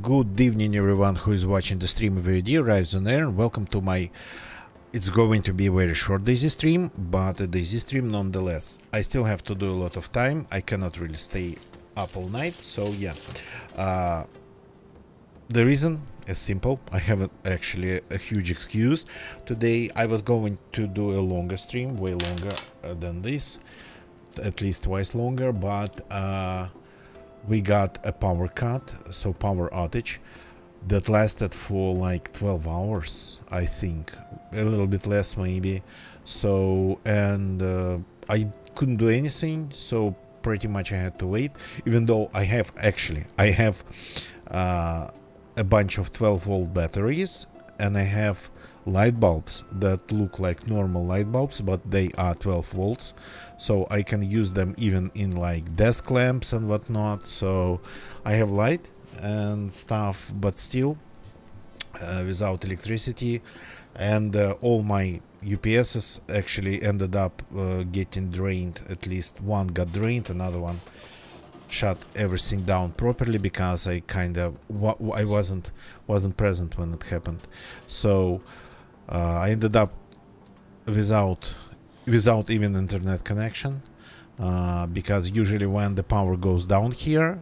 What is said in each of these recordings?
Good evening, everyone who is watching the stream of VOD. Rise on air. Welcome to my. It's going to be a very short Daisy stream, but a Daisy stream nonetheless. I still have to do a lot of time. I cannot really stay up all night. So yeah, the reason is simple. I have actually a huge excuse. Today I was going to do a longer stream, way longer than this, at least twice longer, but we got a power cut, so power outage that lasted for like 12 hours, I think, a little bit less maybe. So, and I couldn't do anything, so pretty much I had to wait, even though I have a bunch of 12-volt batteries, and I have light bulbs that look like normal light bulbs, but they are 12 volts, so I can use them even in like desk lamps and whatnot. So I have light and stuff, but still without electricity, and all my UPSs actually ended up getting drained. At least one got drained, another one shut everything down properly because I kind of I wasn't present when it happened. So I ended up without even internet connection, because usually when the power goes down here,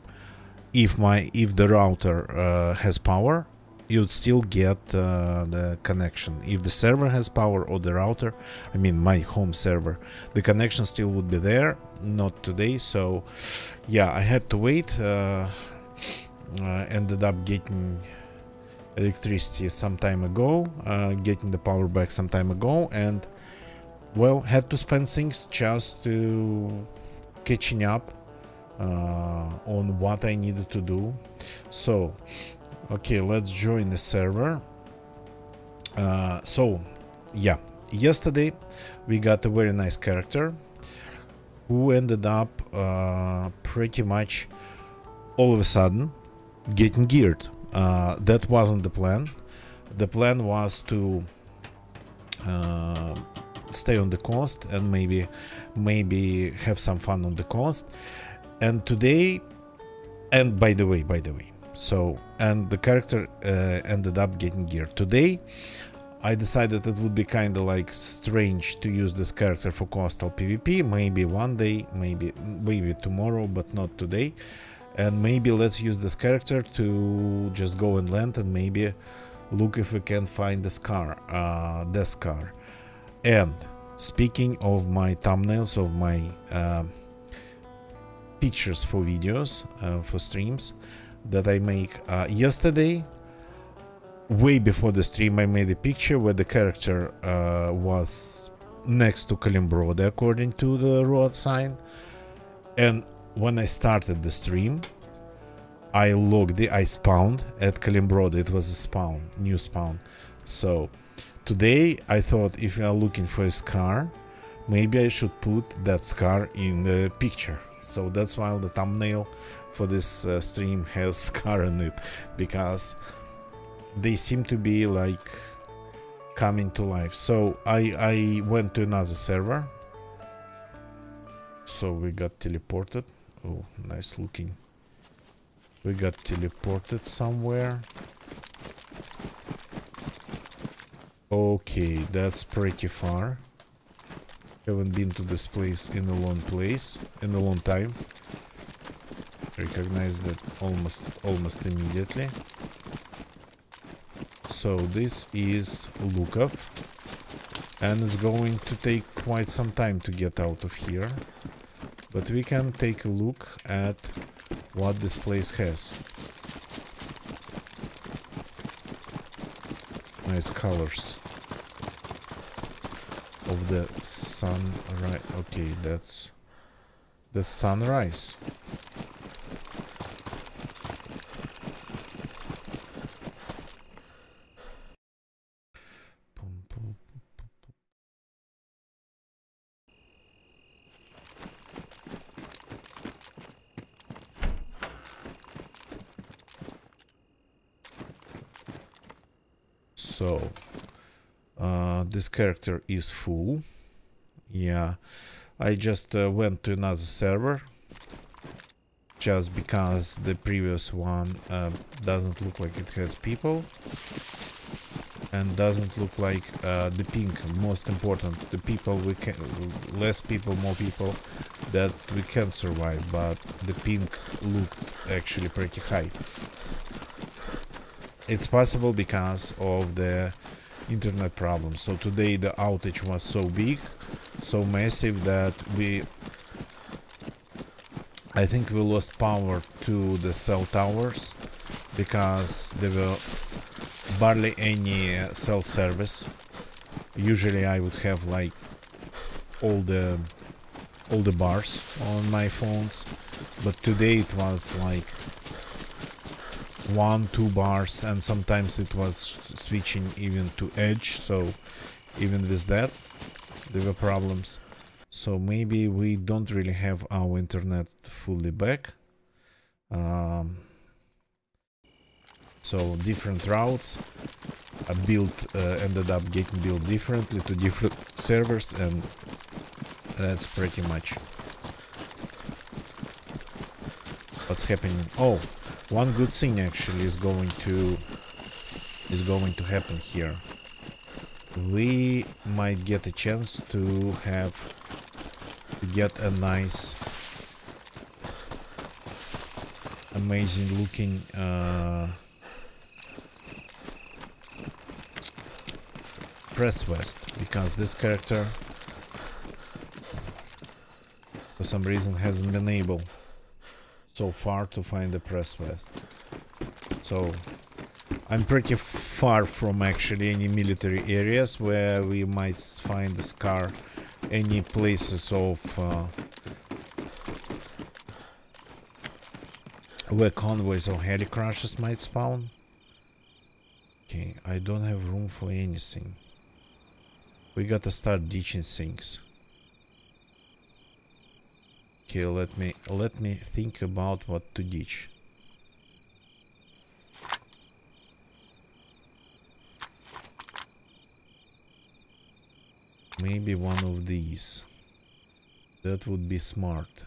if the router has power, you'd still get the connection. If the server has power or the router, I mean my home server, the connection still would be there. Not today, so yeah, I had to wait. Ended up getting electricity some time ago, getting the power back some time ago, and well, had to spend things just to catching up on what I needed to do. So okay, let's join the server. So yeah, yesterday we got a very nice character who ended up pretty much all of a sudden getting geared. That wasn't the plan. The plan was to stay on the coast and maybe have some fun on the coast. And today, and by the way, so, and the character ended up getting geared. Today I decided it would be kind of like strange to use this character for coastal PvP. Maybe one day, maybe tomorrow, but not today. And maybe let's use this character to just go and land and maybe look if we can find the scar, the scar. And speaking of my thumbnails of my pictures for videos, for streams that I make, yesterday, way before the stream, I made a picture where the character was next to Kalimbrode according to the road sign, and when I started the stream, I spawned at Kalimbrode. It was a spawn, new spawn. So today I thought, if you are looking for a scar, maybe I should put that scar in the picture. So that's why the thumbnail for this stream has scar in it, because they seem to be like coming to life. So I went to another server. So we got teleported. Oh, nice looking. We got teleported somewhere. Okay, that's pretty far. Haven't been to this place in a long time. Recognize that almost immediately. So this is Lukov, and it's going to take quite some time to get out of here, but we can take a look at what this place has. Nice colors of the sunrise. Okay, that's sunrise. So this character is full. Yeah, I just went to another server just because the previous one doesn't look like it has people, and doesn't look like the ping. Most important, the people we can, less people, more people, that we can survive, but the ping looked actually pretty high. It's possible because of the internet problem. So today the outage was so big, so massive, that I think we lost power to the cell towers because there were barely any cell service. Usually I would have like all the bars on my phones, but today it was like 1-2 bars, and sometimes it was switching even to edge, so even with that there were problems. So maybe we don't really have our internet fully back. So different routes ended up getting built differently to different servers, and that's pretty much what's happening. Oh, one good thing actually is going to happen here. We might get a chance to get a nice, amazing looking press vest, because this character for some reason hasn't been able so far to find the press vest. So I'm pretty far from actually any military areas where we might find the scar, any places of where convoys or helicrashes might spawn. Okay, I don't have room for anything. We gotta start ditching things. Okay, let me think about what to ditch. Maybe one of these. That would be smart.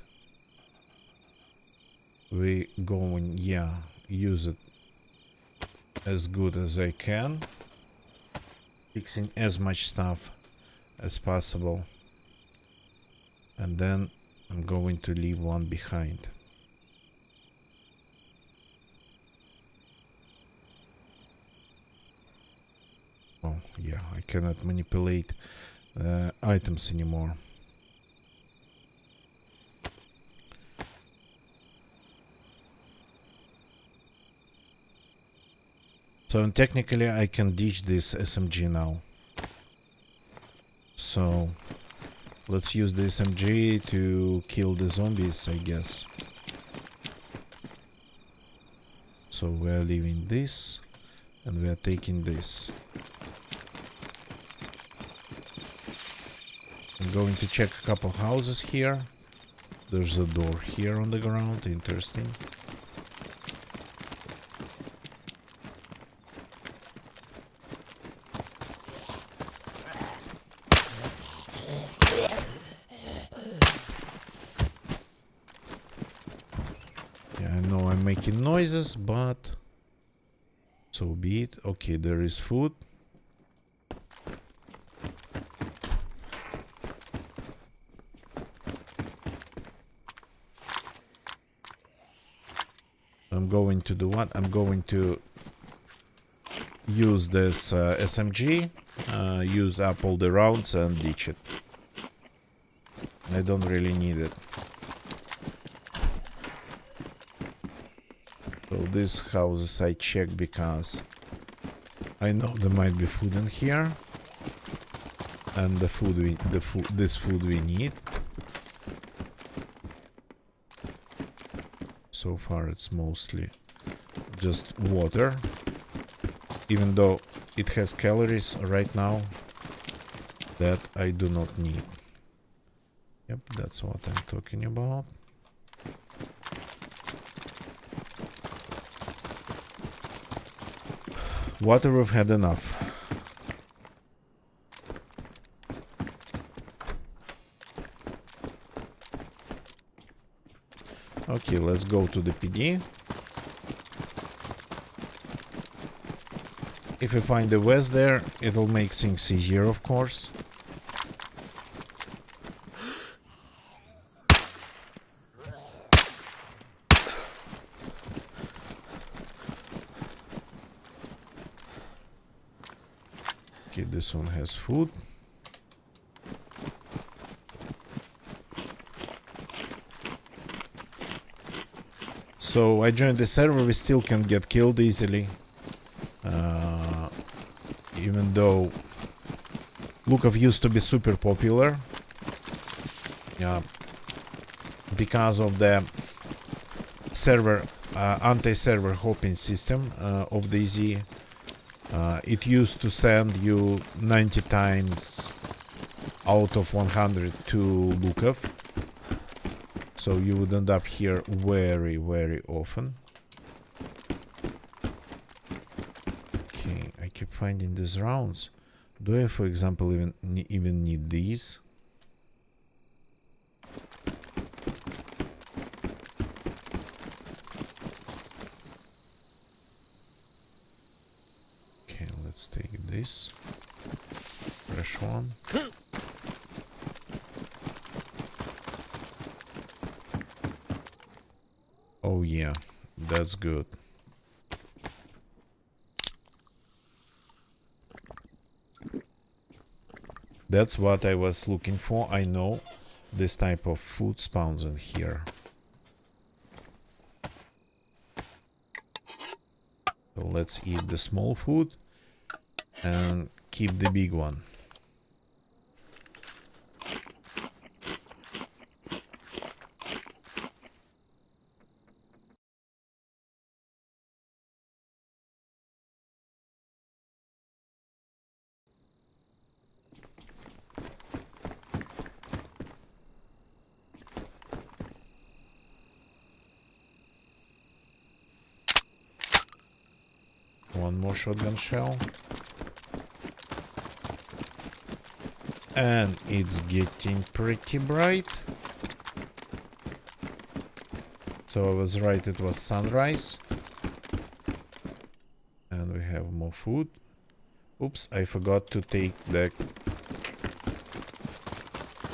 We going, yeah, use it as good as I can, fixing as much stuff as possible, and then I'm going to leave one behind. Oh yeah, I cannot manipulate items anymore. So technically I can ditch this SMG now. So let's use the SMG to kill the zombies, I guess. So we're leaving this and we're taking this. I'm going to check a couple houses here. There's a door here on the ground, interesting. Yeah, I know I'm making noises, but so be it. Okay, there is food. I'm going to do what? I'm going to use this SMG, use up all the rounds and ditch it. I don't really need it. So these houses I check because I know there might be food in here, and this food we need. So far it's mostly just water, even though it has calories right now that I do not need. Yep, that's what I'm talking about. Water, we've had enough. Okay, let's go to the PD. If we find the West there, it'll make things easier, of course. Okay, this one has food. So I joined the server, we still can get killed easily. Even though Lukov used to be super popular. Because of the server, anti-server hopping system of DayZ. It used to send you 90 times out of 100 to Lukov. So you would end up here very, very often. Okay, I keep finding these rounds. Do I, for example, even need these? Okay, let's take this. Fresh one. Oh yeah, that's good. That's what I was looking for. I know this type of food spawns in here. So let's eat the small food and keep the big one. One more shotgun shell. And it's getting pretty bright. So I was right, it was sunrise. And we have more food. Oops, I forgot to take the...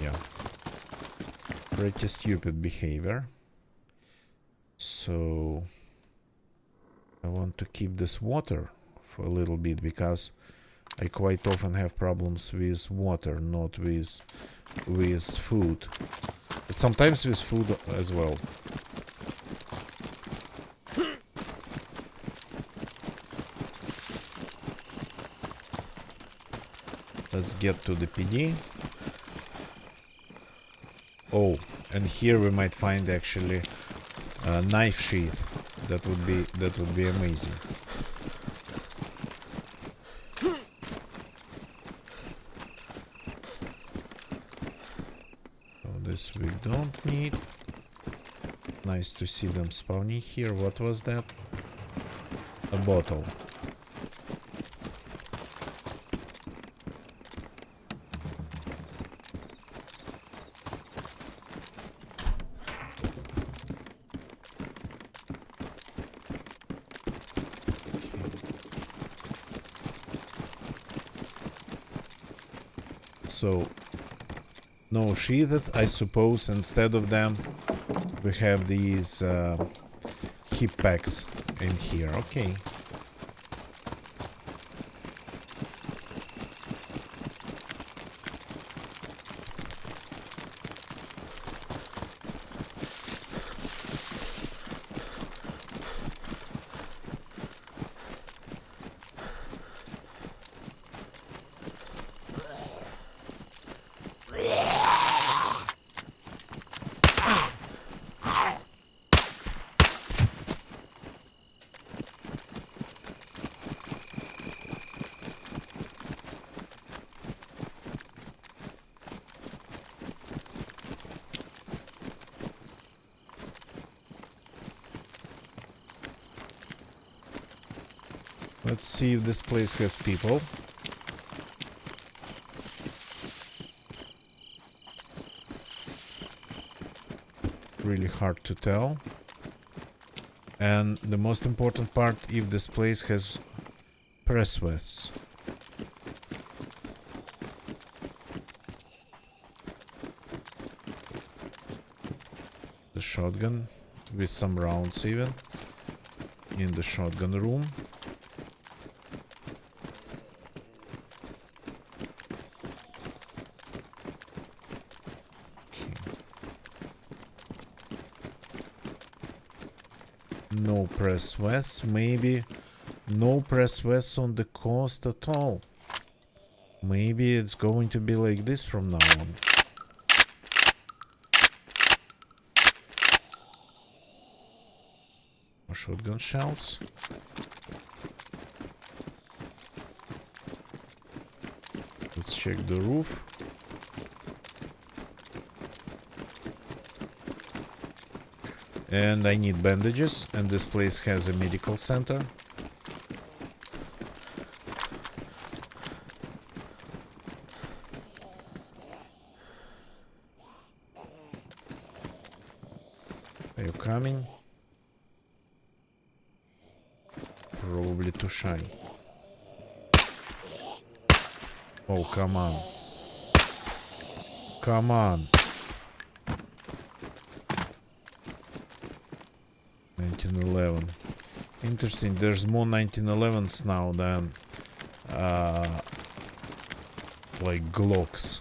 Yeah. Pretty stupid behavior. So... I want to keep this water for a little bit, because I quite often have problems with water, not with food. But sometimes with food as well. Let's get to the PD. Oh, and here we might find actually a knife sheath. That would be amazing. So this we don't need. Nice to see them spawning here. What was that? A bottle. So, no sheathed, I suppose. Instead of them, we have these heap packs in here. Okay. Let's see if this place has people. Really hard to tell. And the most important part, if this place has press vests. The shotgun with some rounds even in the shotgun room. No press vests, maybe no press vests on the coast at all. Maybe it's going to be like this from now on. More shotgun shells. Let's check the roof. And I need bandages, and this place has a medical center. Are you coming? Probably too shy. Oh, come on. Come on. 1911. Interesting, there's more 1911s now than like Glocks.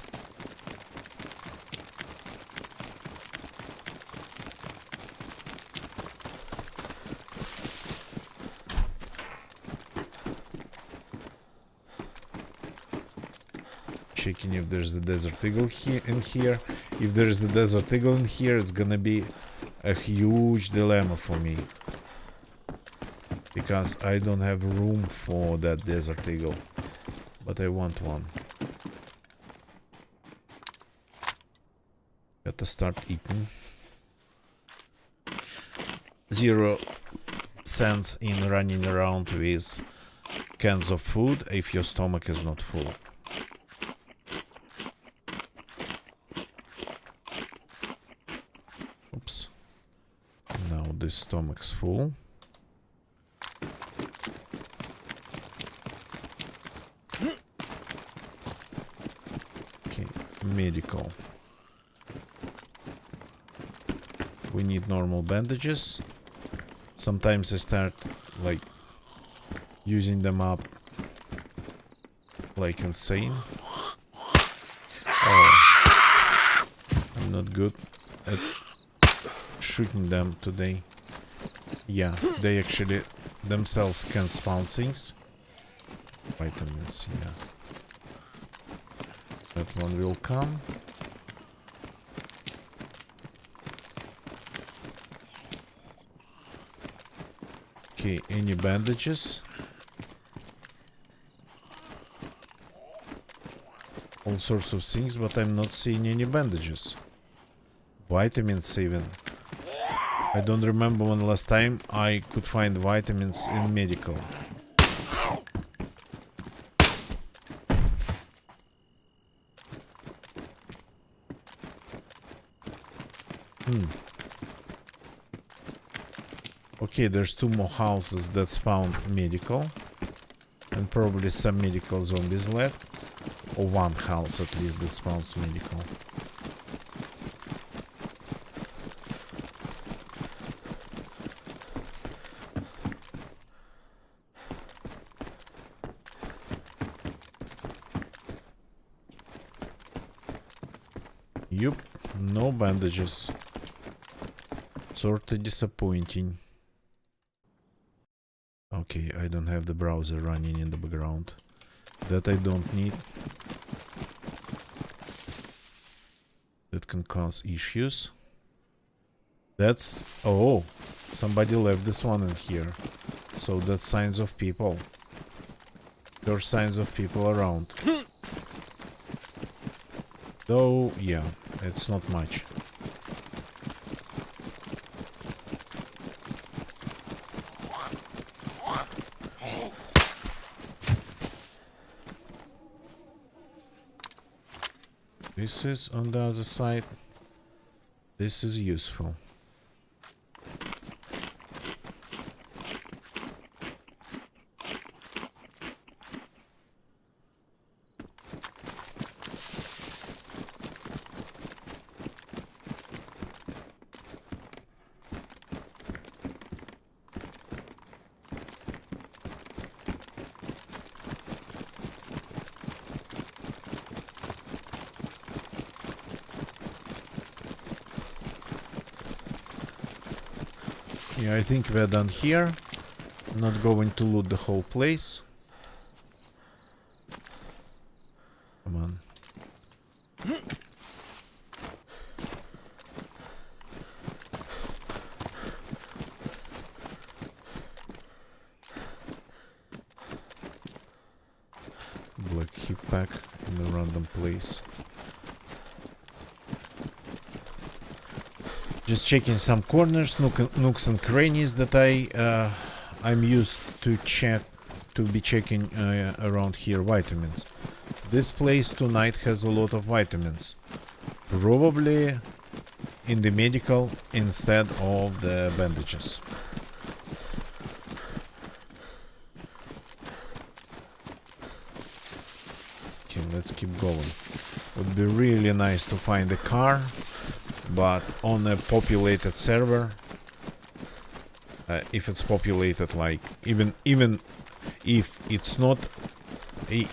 Checking if there's a Desert Eagle in here. If there's a Desert Eagle in here, it's gonna be a huge dilemma for me, because I don't have room for that Desert Eagle, but I want one. Gotta start eating. 0 sense in running around with cans of food if your stomach is not full. Oops. Now this stomach's full. Okay, medical. We need normal bandages. Sometimes I start like using them up like insane. Oh, I'm not good at shooting them today. Yeah, they actually themselves can spawn things. Vitamins, yeah. That one will come. Okay, any bandages? All sorts of things, but I'm not seeing any bandages. Vitamins even. I don't remember when last time I could find vitamins in medical. Okay, there's 2 more houses that spawned medical. And probably some medical zombies left. Or 1 house at least that spawns medical. Yup, no bandages. Sorta disappointing. Okay, I don't have the browser running in the background. That I don't need. That can cause issues. That's... oh, somebody left this one in here. So that's signs of people. There are signs of people around. Though, yeah, it's not much. This is on the other side. This is useful. Yeah, I think we're done here. Not going to loot the whole place. Come on. Black heap pack in a random place. Just checking some corners, nooks and crannies that I'm used to be checking around here. Vitamins. This place tonight has a lot of vitamins. Probably in the medical instead of the bandages. Okay, let's keep going. Would be really nice to find a car, but on a populated server, if it's populated, like even if it's not,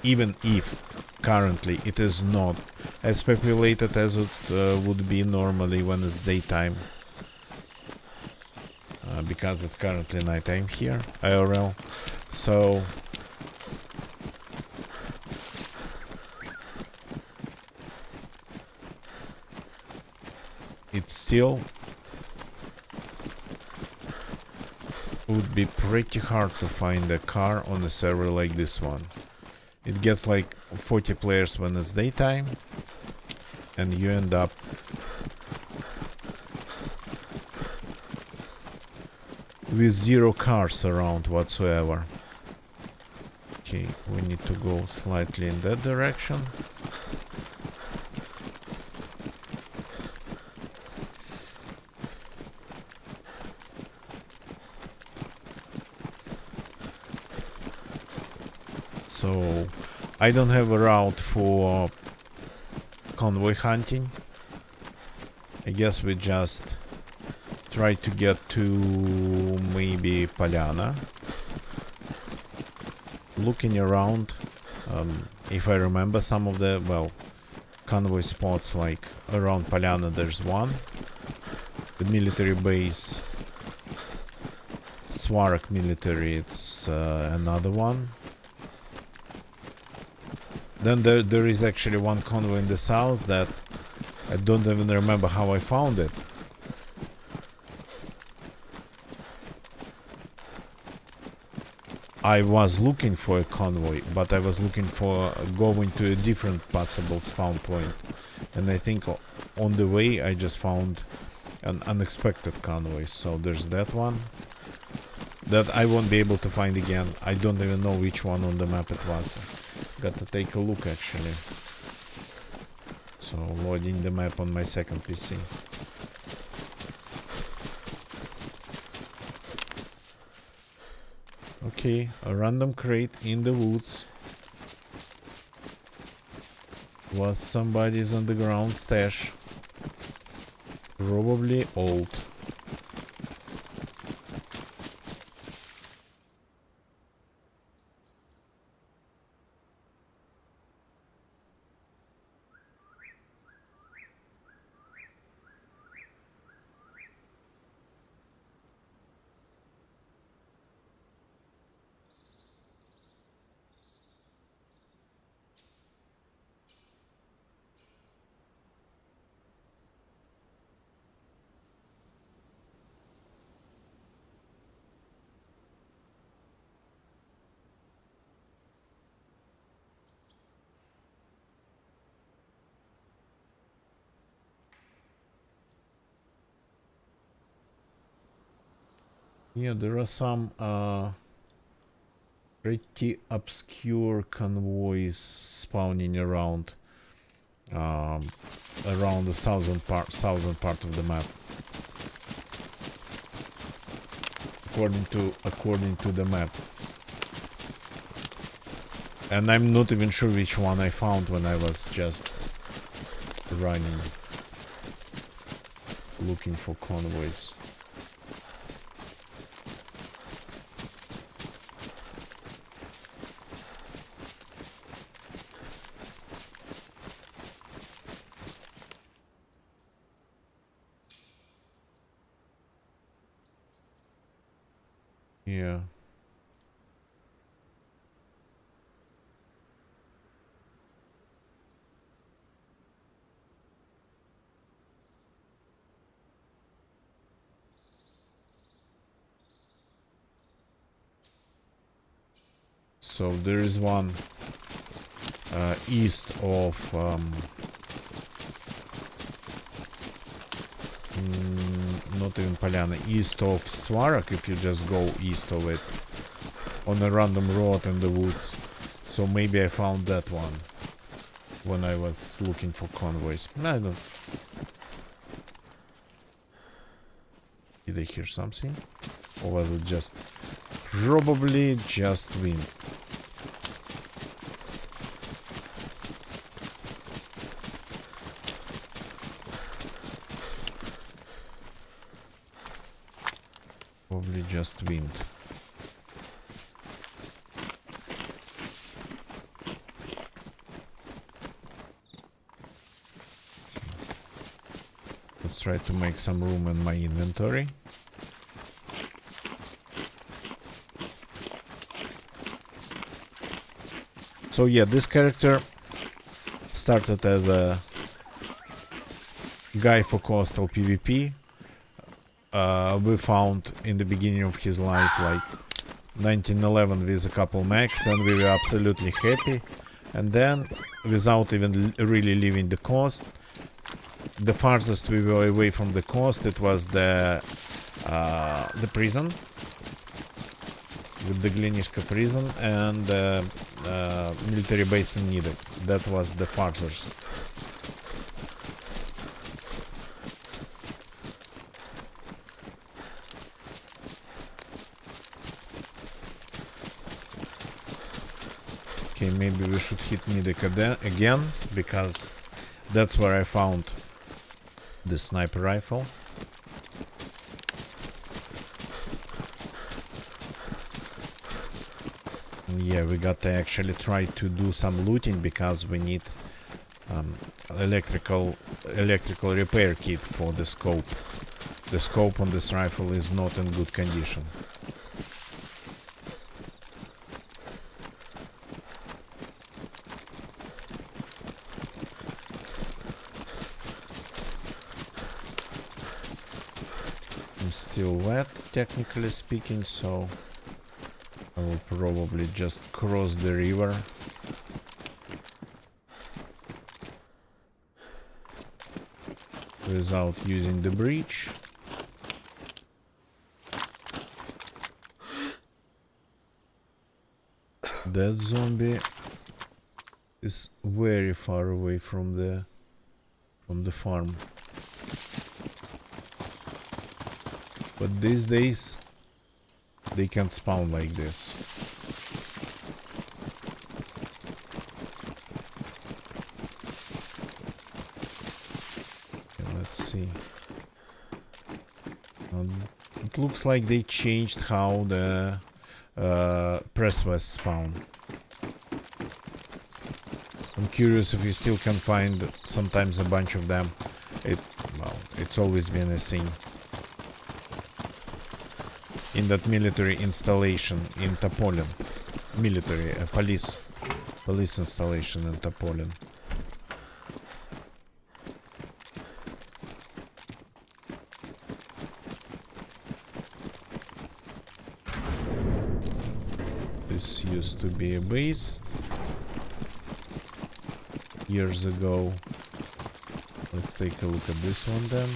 even if currently it is not as populated as it would be normally when it's daytime, because it's currently nighttime here, IRL. So it still would be pretty hard to find a car on a server like this one. It gets like 40 players when it's daytime, and you end up with 0 cars around whatsoever. Okay, we need to go slightly in that direction. So I don't have a route for convoy hunting. I guess we just try to get to maybe Polyana. Looking around, if I remember some of the, well, convoy spots, like around Polyana there's one. The military base, Svarak military, it's another one. Then there is actually one convoy in the south that I don't even remember how I found it. I was looking for a convoy, but I was looking for going to a different possible spawn point. And I think on the way I just found an unexpected convoy. So there's that one that I won't be able to find again. I don't even know which one on the map it was. Got to take a look actually. So loading the map on my second PC. Okay, a random crate in the woods. Was somebody's underground stash. Probably old. Yeah, there are some pretty obscure convoys spawning around around the southern part of the map. According to the map. And I'm not even sure which one I found when I was just running, looking for convoys. Yeah. So there is one east of not even Polyana, east of Svarak, if you just go east of it on a random road in the woods. So maybe I found that one when I was looking for convoys. I don't. Did I hear something? Or was it just probably just wind? Probably just wind. Let's try to make some room in my inventory. So yeah, this character started as a guy for coastal PvP. We found in the beginning of his life like 1911 with a couple mechs, and we were absolutely happy. And then, without even really leaving the coast, the farthest we were away from the coast, it was the prison, with the Glinishka prison, and the military base in Nidek. That was the farthest. Okay, maybe we should hit Nidek again, because that's where I found the sniper rifle. And yeah, we got to actually try to do some looting, because we need electrical repair kit for the scope. The scope on this rifle is not in good condition. I'm still wet, technically speaking, so I will probably just cross the river. Without using the bridge. That zombie is very far away from the farm. But these days they can spawn like this. Okay, let's see. It looks like they changed how the press vest spawn. I'm curious if you still can find sometimes a bunch of them. Well, it's always been a thing. In that military installation in Topolin. Military, police installation in Topolin. This used to be a base years ago. Let's take a look at this one then.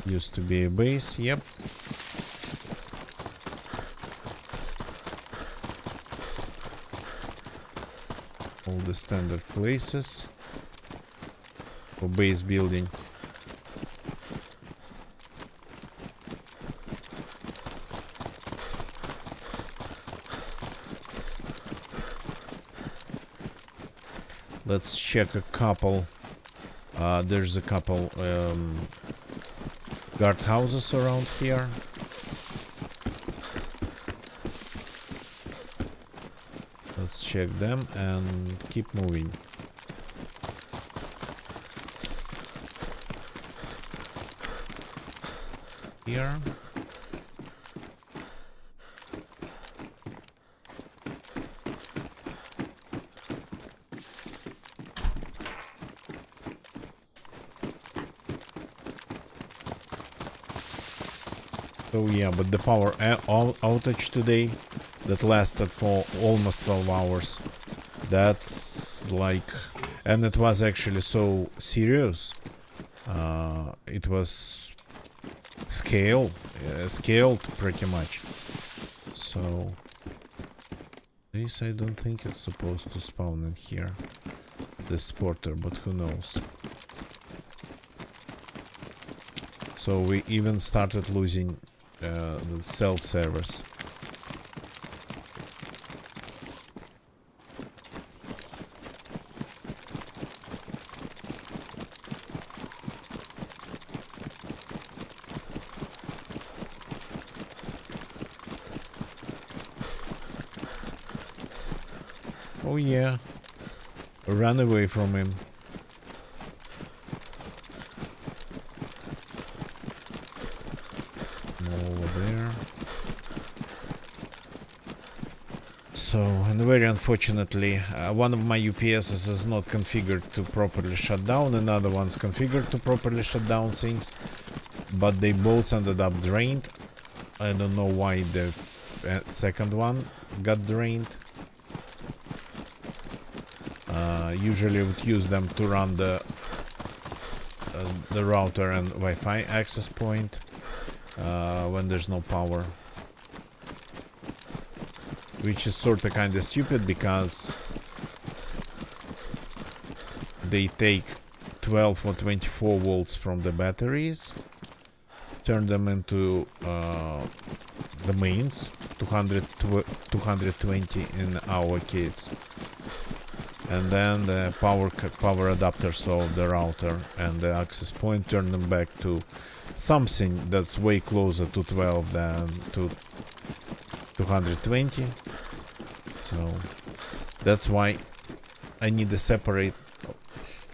Used to be a base, yep. All the standard places for base building. Let's check a couple. There's a couple guard houses around here. Let's check them and keep moving. Here. So yeah, but the power outage today that lasted for almost 12 hours, that's like, and it was actually so serious. It was scaled pretty much. So this, I don't think it's supposed to spawn in here, this porter, but who knows. So we even started losing the cell servers. Oh yeah, run away from him. Over there. So, and very unfortunately, one of my UPSs is not configured to properly shut down, another one's configured to properly shut down things, but they both ended up drained. I don't know why the second one got drained. Usually would use them to run the router and Wi-Fi access point when there's no power, which is sort of kind of stupid because they take 12 or 24 volts from the batteries, turn them into the mains, 220 in our case, and then the power adapters of the router and the access point turn them back to something that's way closer to 12 than to 220. So that's why I need a separate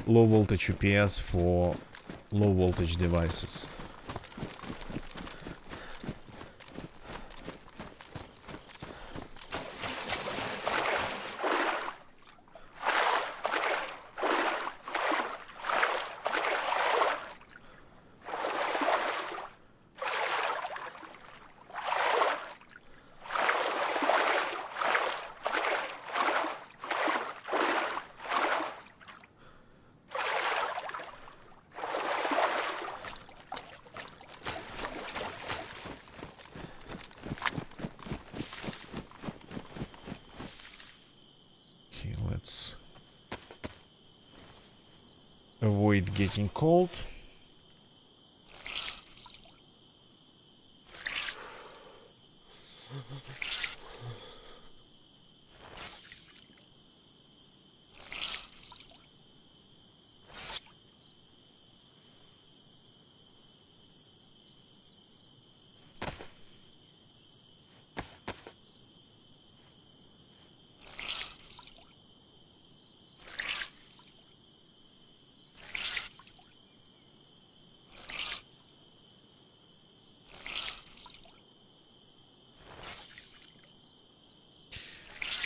low voltage UPS for low voltage devices. Let's avoid getting cold.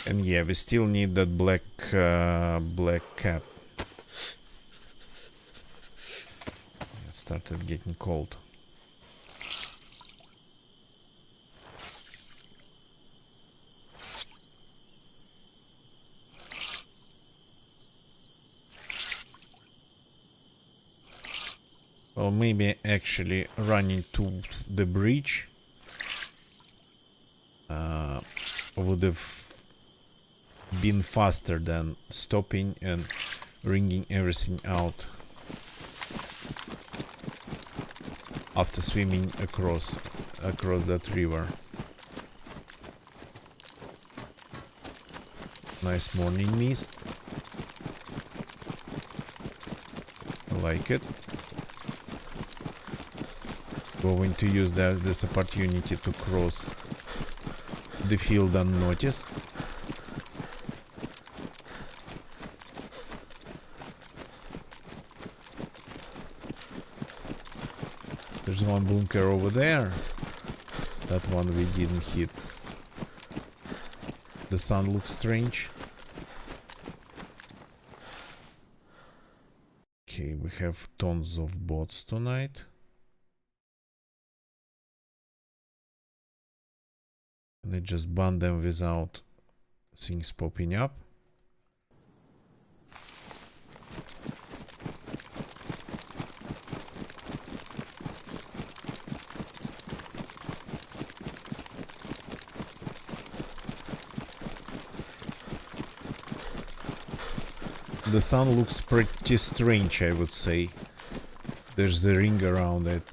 And yeah, we still need that black cap. It started getting cold. Or maybe actually running to the bridge would have been faster than stopping and wringing everything out after swimming across that river. Nice morning mist. I like it. Going to use this opportunity to cross the field unnoticed. There's one bunker over there. That one we didn't hit. The sun looks strange. Okay, we have tons of bots tonight. Let's just ban them without things popping up. The sun looks pretty strange, I would say. There's the ring around it.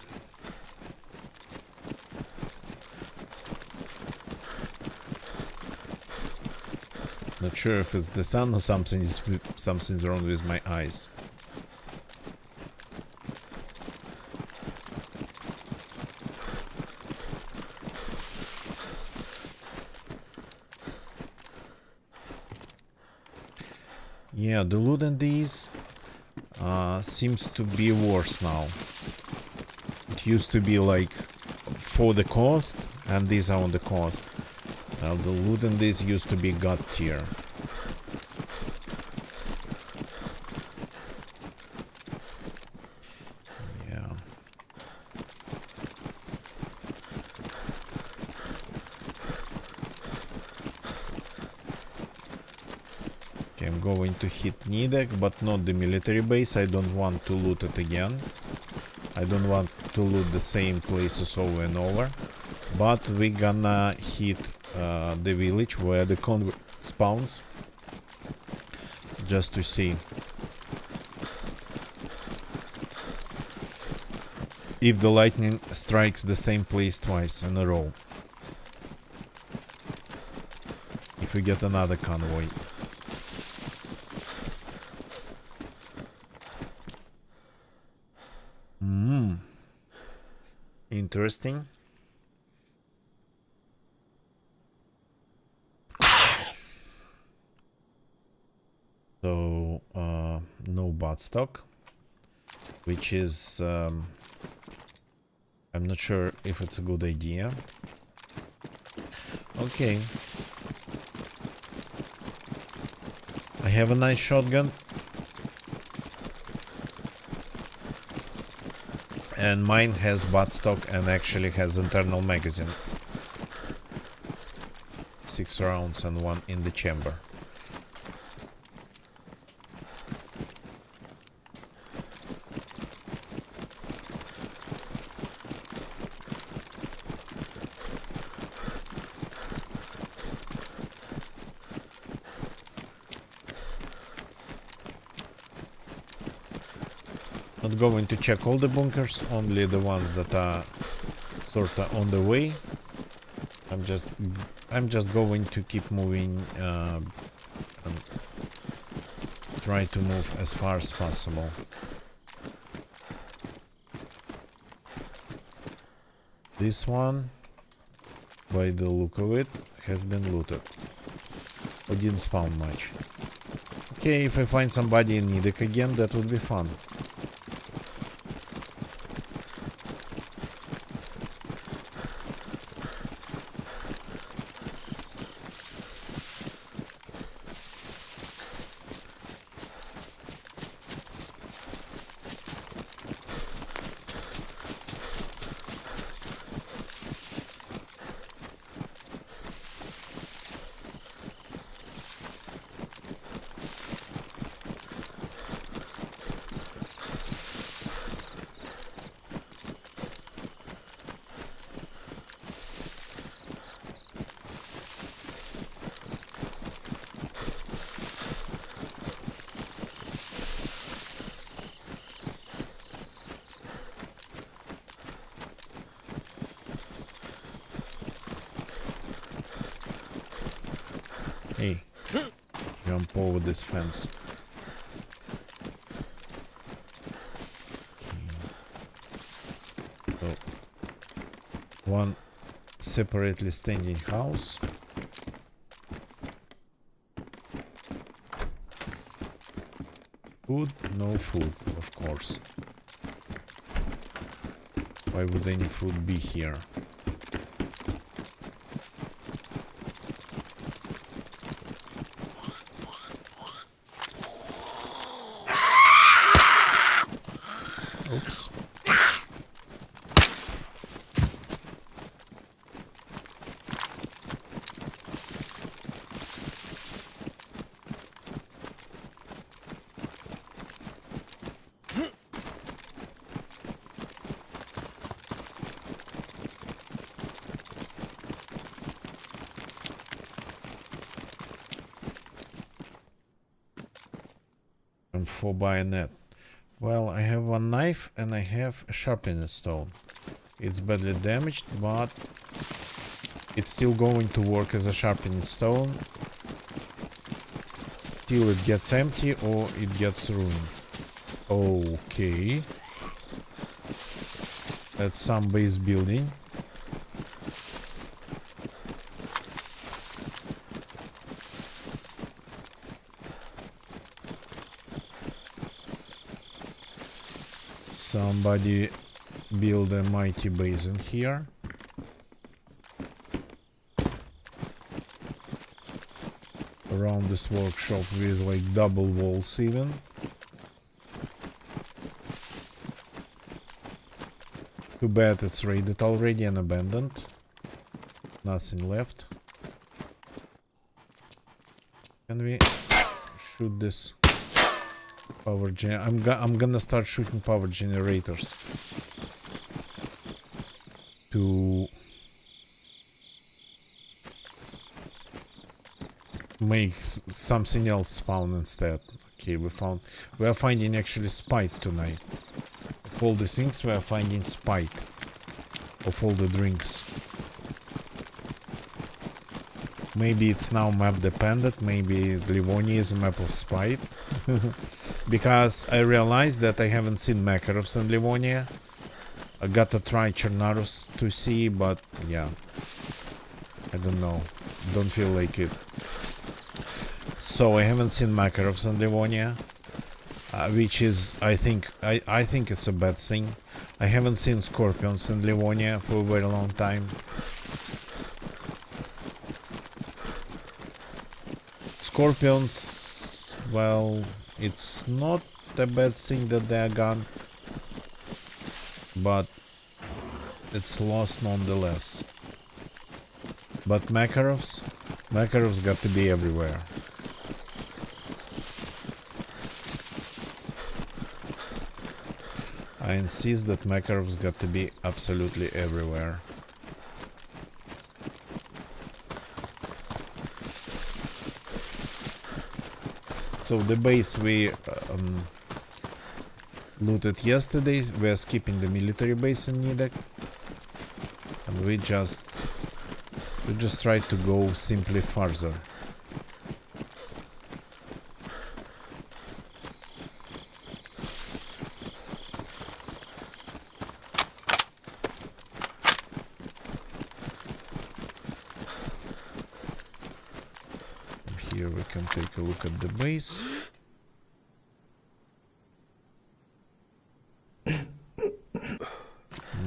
Not sure if it's the sun or something's wrong with my eyes. Yeah, the loot in these seems to be worse now. It used to be like for the cost, and these are on the cost. The loot in this used to be god tier. Yeah. Okay, I'm going to hit Nidek, but not the military base. I don't want to loot it again. I don't want to loot the same places over and over. But we're gonna hit the village where the convoy spawns, just to see if the lightning strikes the same place twice in a row. If we get another convoy. Interesting. So, no bot stock, which is, I'm not sure if it's a good idea. Okay. I have a nice shotgun. And mine has bot stock and actually has internal magazine. 6 rounds and 1 in the chamber. Not going to check all the bunkers, only the ones that are sorta on the way. I'm just going to keep moving and try to move as far as possible. This one, by the look of it, has been looted. I didn't spawn much. Okay, if I find somebody in Nidek again, that would be fun. Hey, jump over this fence. Okay. So, one separately standing house. Food? No food, of course. Why would any food be here? Oops. and 4 bayonet. Well, I have one knife and I have a sharpening stone. It's badly damaged, but it's still going to work as a sharpening stone till it gets empty or it gets ruined. Okay. That's some base building. Somebody build a mighty base in here. Around this workshop with like double walls even. Too bad it's raided already and abandoned. Nothing left. Can we shoot this power gen? I'm gonna start shooting power generators to make something else spawn instead. Okay, we are finding actually spite tonight. Of all the things we are finding spite of all the drinks. Maybe it's now map dependent, maybe Livonia is a map of spite. Because I realized that I haven't seen Makarovs in Livonia. I gotta try Chernaros to see, but yeah, I don't know, don't feel like it. So I haven't seen Makarovs in Livonia, which is, I think it's a bad thing. I haven't seen Scorpions in Livonia for a very long time. Scorpions, well, it's not a bad thing that they are gone, but it's lost nonetheless. But Makarovs got to be everywhere. I insist that Makarovs got to be absolutely everywhere. So the base we looted yesterday, we are skipping the military base in Nidek, and we just tried to go simply farther. Here we can take a look at the base.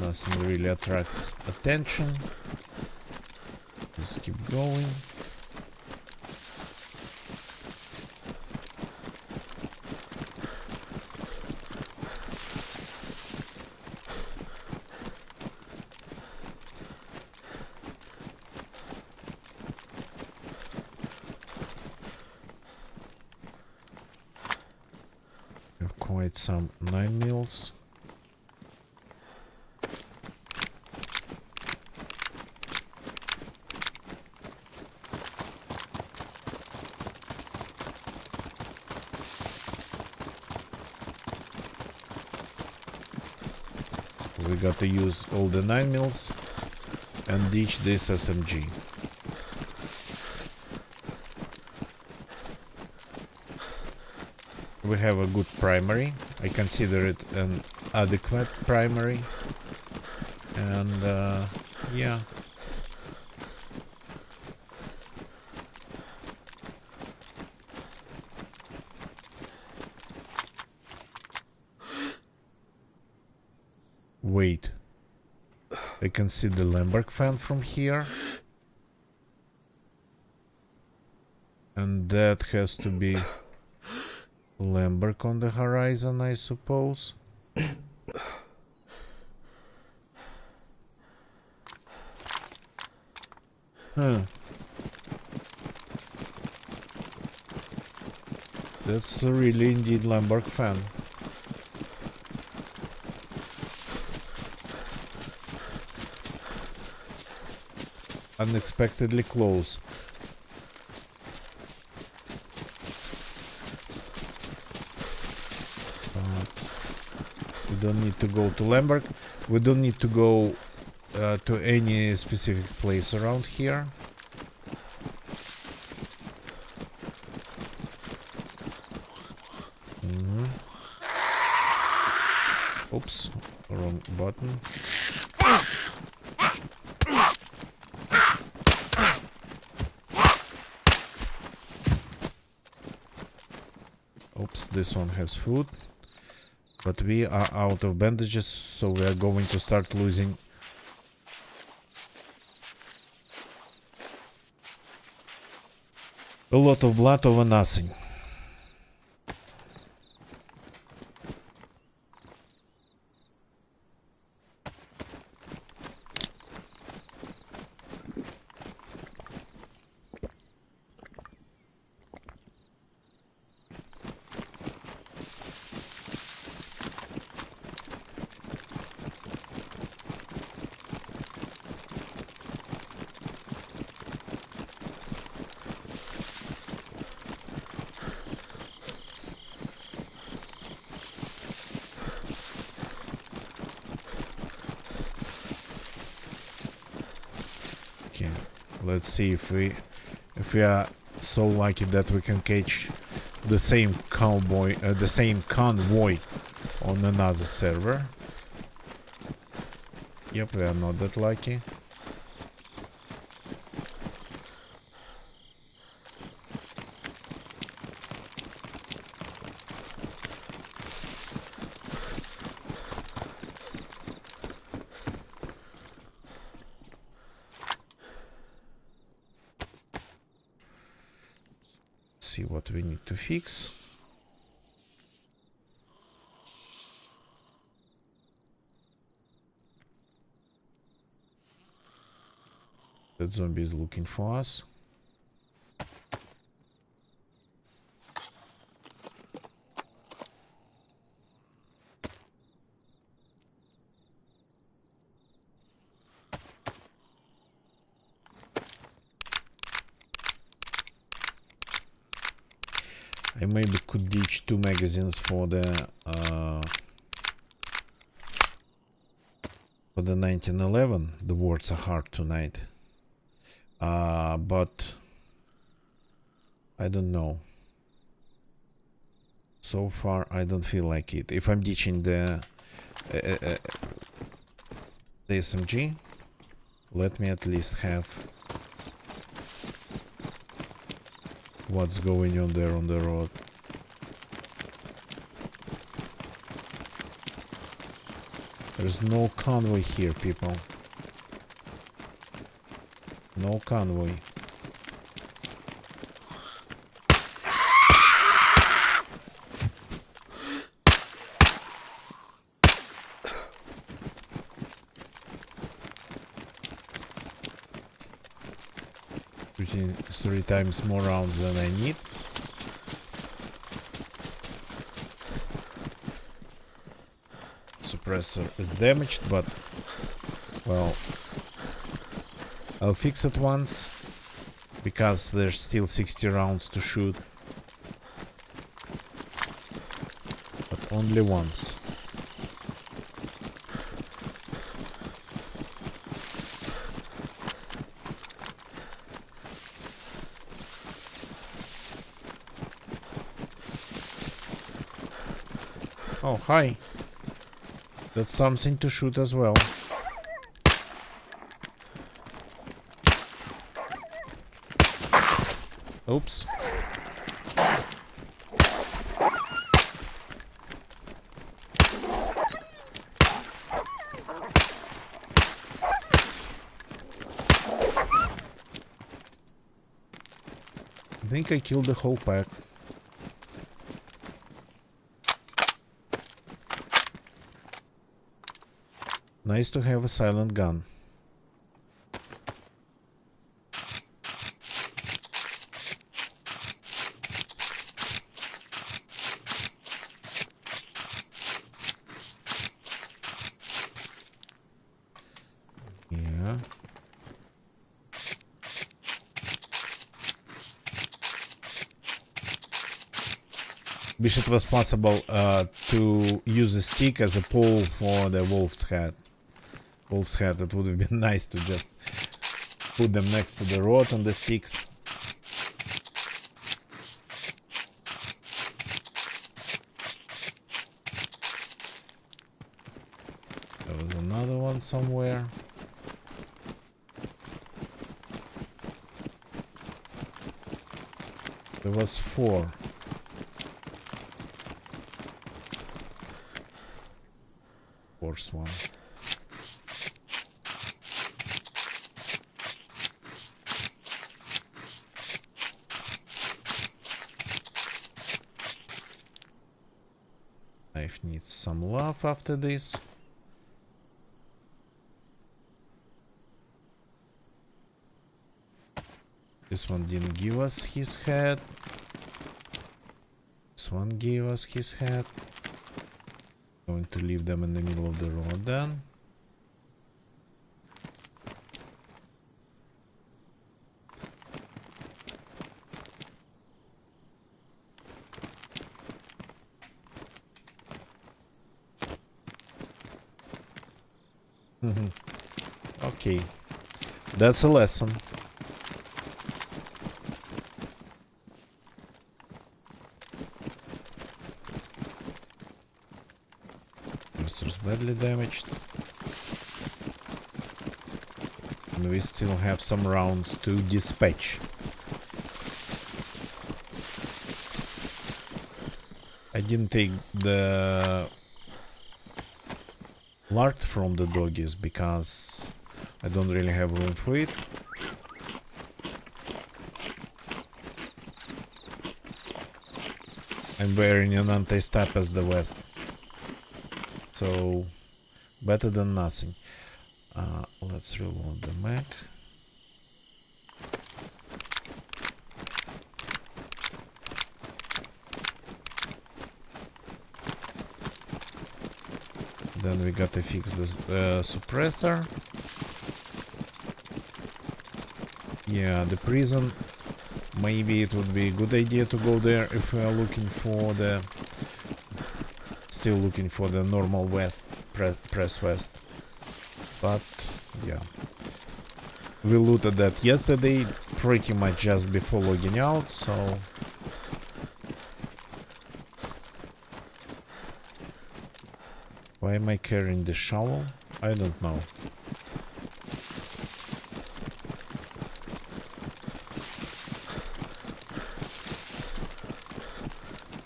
Nothing really attracts attention. Just keep going. We have quite some 9mm. We got to use all the 9mm and ditch this SMG. We have a good primary. I consider it an adequate primary. And yeah. Wait, I can see the Lemberg fan from here. And that has to be Lemberg on the horizon, I suppose. Huh. That's really indeed Lemberg fan. Unexpectedly close. don't need to go to Lemberg. We don't need to go to any specific place around here. Oops, wrong button. Oops, this one has food. But we are out of bandages, so we are going to start losing a lot of blood over nothing. Let's see if we are so lucky that we can catch the same convoy on another server. Yep, we are not that lucky. See what we need to fix. That zombie is looking for us. I maybe could ditch 2 magazines for the 1911. The words are hard tonight. But I don't know. So far, I don't feel like it. If I'm ditching the SMG, let me at least have what's going on there on the road. There's no convoy here, people. No convoy. Shooting 3 times more rounds than I need. Suppressor is damaged, but well, I'll fix it once because there's still 60 rounds to shoot, but only once. Oh, hi. That's something to shoot as well. Oops. I think I killed the whole pack. Nice to have a silent gun. Yeah. Wish it was possible to use a stick as a pole for the wolf's head. Wolf's head, it would have been nice to just put them next to the rod on the sticks. There was another one somewhere. There was 4. Fourth one. Knife needs some love after this. This one didn't give us his head. This one gave us his head. Going to leave them in the middle of the road then. Okay, that's a lesson. Monster's badly damaged. And we still have some rounds to dispatch. I didn't take the lard from the doggies because I don't really have room for it. I'm wearing an anti-stap as the vest, so better than nothing. Let's reload the mag. Then we gotta fix the suppressor. Yeah, the prison. Maybe it would be a good idea to go there if we are looking for the... Still looking for the normal vest, press vest. But, yeah. We looted that yesterday, pretty much just before logging out, so... Why am I carrying the shovel? I don't know.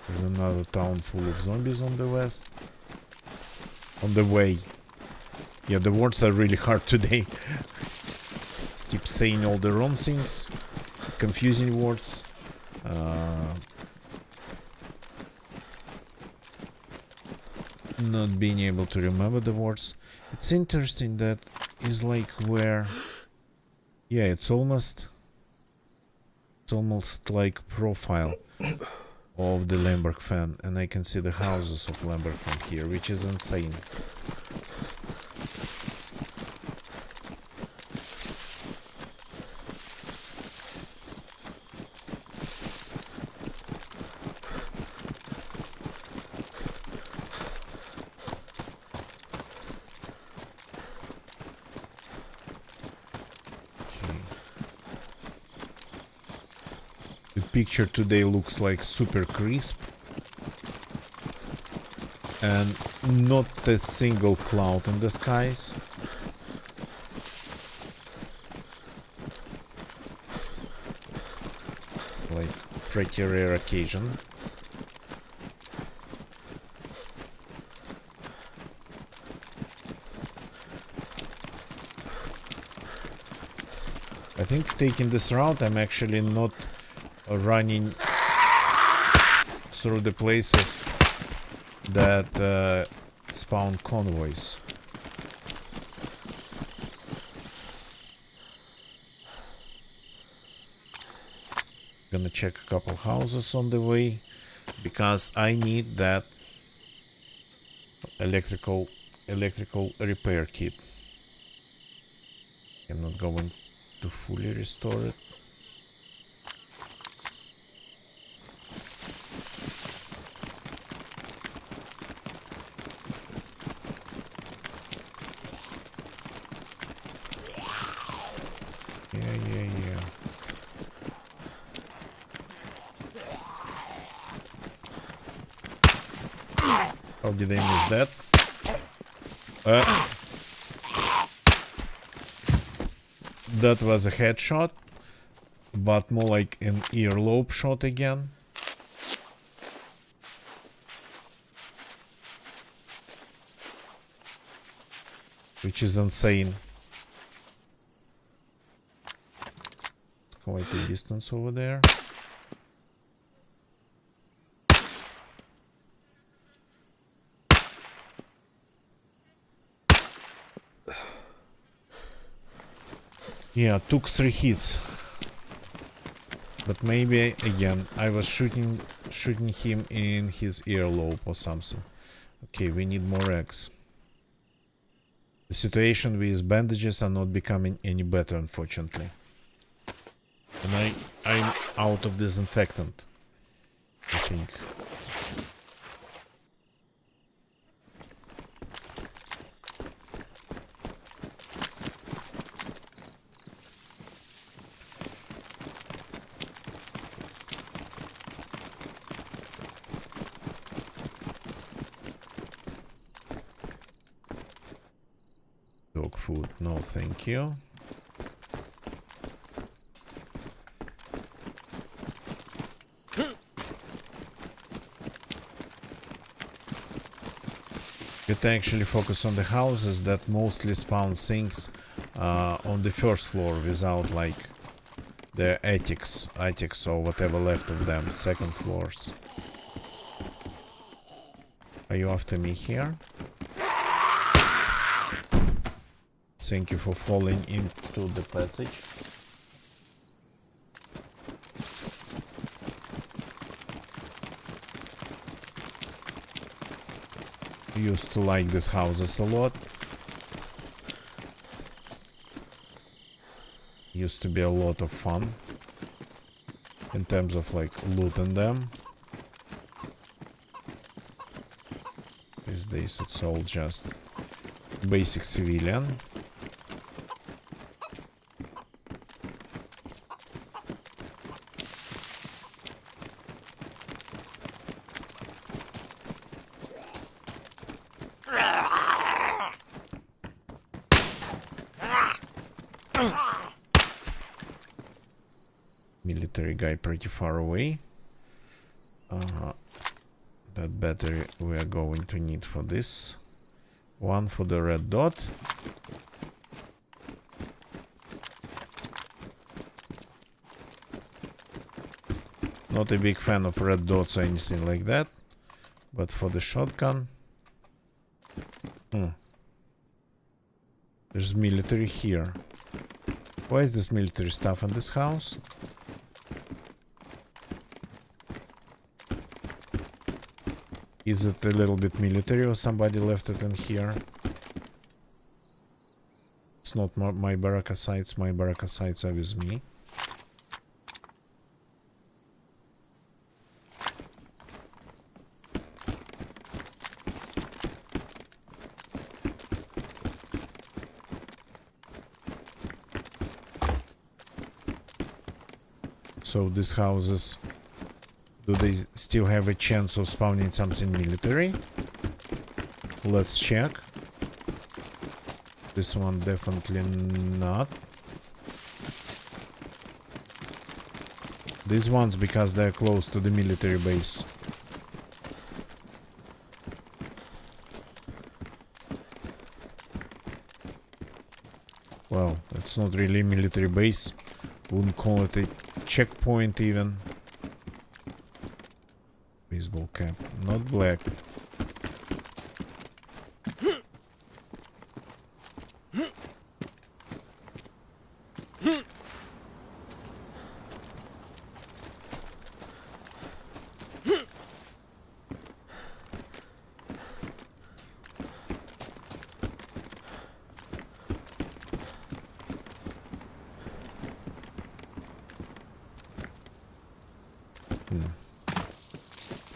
There's another town full of zombies on the west. On the way. Yeah, the words are really hard today. Keep saying all the wrong things. Confusing words. Not being able to remember the words. It's interesting that is like where... Yeah, it's almost like profile of the Lemberg fan, and I can see the houses of Lemberg from here, which is insane. The picture today looks like super crisp and not a single cloud in the skies. Like pretty rare occasion. I think taking this route I'm actually not running through the places that spawn convoys. Gonna check a couple houses on the way because I need that electrical repair kit. I'm not going to fully restore it. How did I miss that? That was a headshot, but more like an earlobe shot again. Which is insane. It's quite a distance over there. Yeah, took 3 hits. But maybe again I was shooting him in his earlobe or something. Okay, we need more eggs. The situation with bandages are not becoming any better, unfortunately. And I'm out of disinfectant, I think. Dog food, no thank you. You can actually focus on the houses that mostly spawn things on the first floor without like the attics or whatever left of them, second floors. Are you after me here? Thank you for falling into the passage. Used to like these houses a lot. Used to be a lot of fun in terms of like looting them. These days it's all just basic civilian. Military guy pretty far away. That battery we are going to need for this. One for the red dot. Not a big fan of red dots or anything like that. But for the shotgun... There's military here. Why is this military stuff in this house? Is it a little bit military or somebody left it in here? It's not my baraka sites. My baraka sites are with me. So these houses, do they still have a chance of spawning something military? Let's check. This one definitely not. These ones because they're close to the military base. Well, it's not really a military base. Wouldn't call it a checkpoint even. Baseball cap, not black.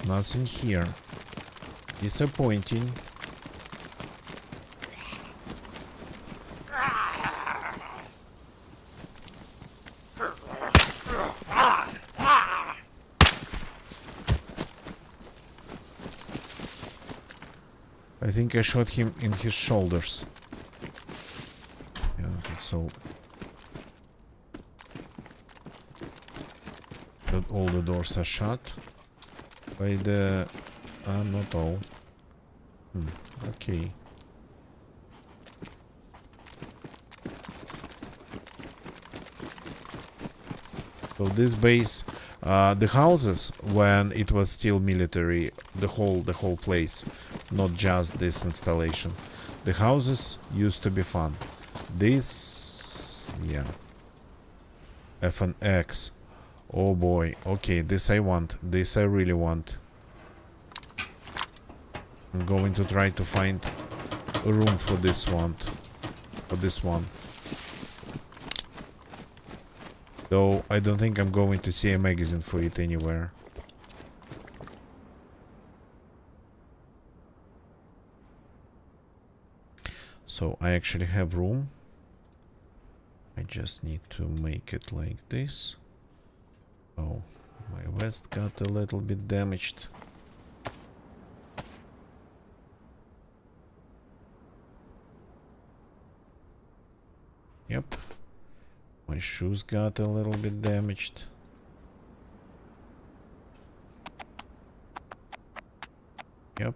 Nothing here. Disappointing. I think I shot him in his shoulders. Yeah, so that all the doors are shut by the not all. Okay. So this base, the houses when it was still military, the whole place, not just this installation. The houses used to be fun. This, yeah. F and X. Oh boy. Okay, this I want. This I really want. I'm going to try to find a room for this one. For this one. Though I don't think I'm going to see a magazine for it anywhere. So I actually have room. I just need to make it like this. Oh, my vest got a little bit damaged. Yep. My shoes got a little bit damaged. Yep.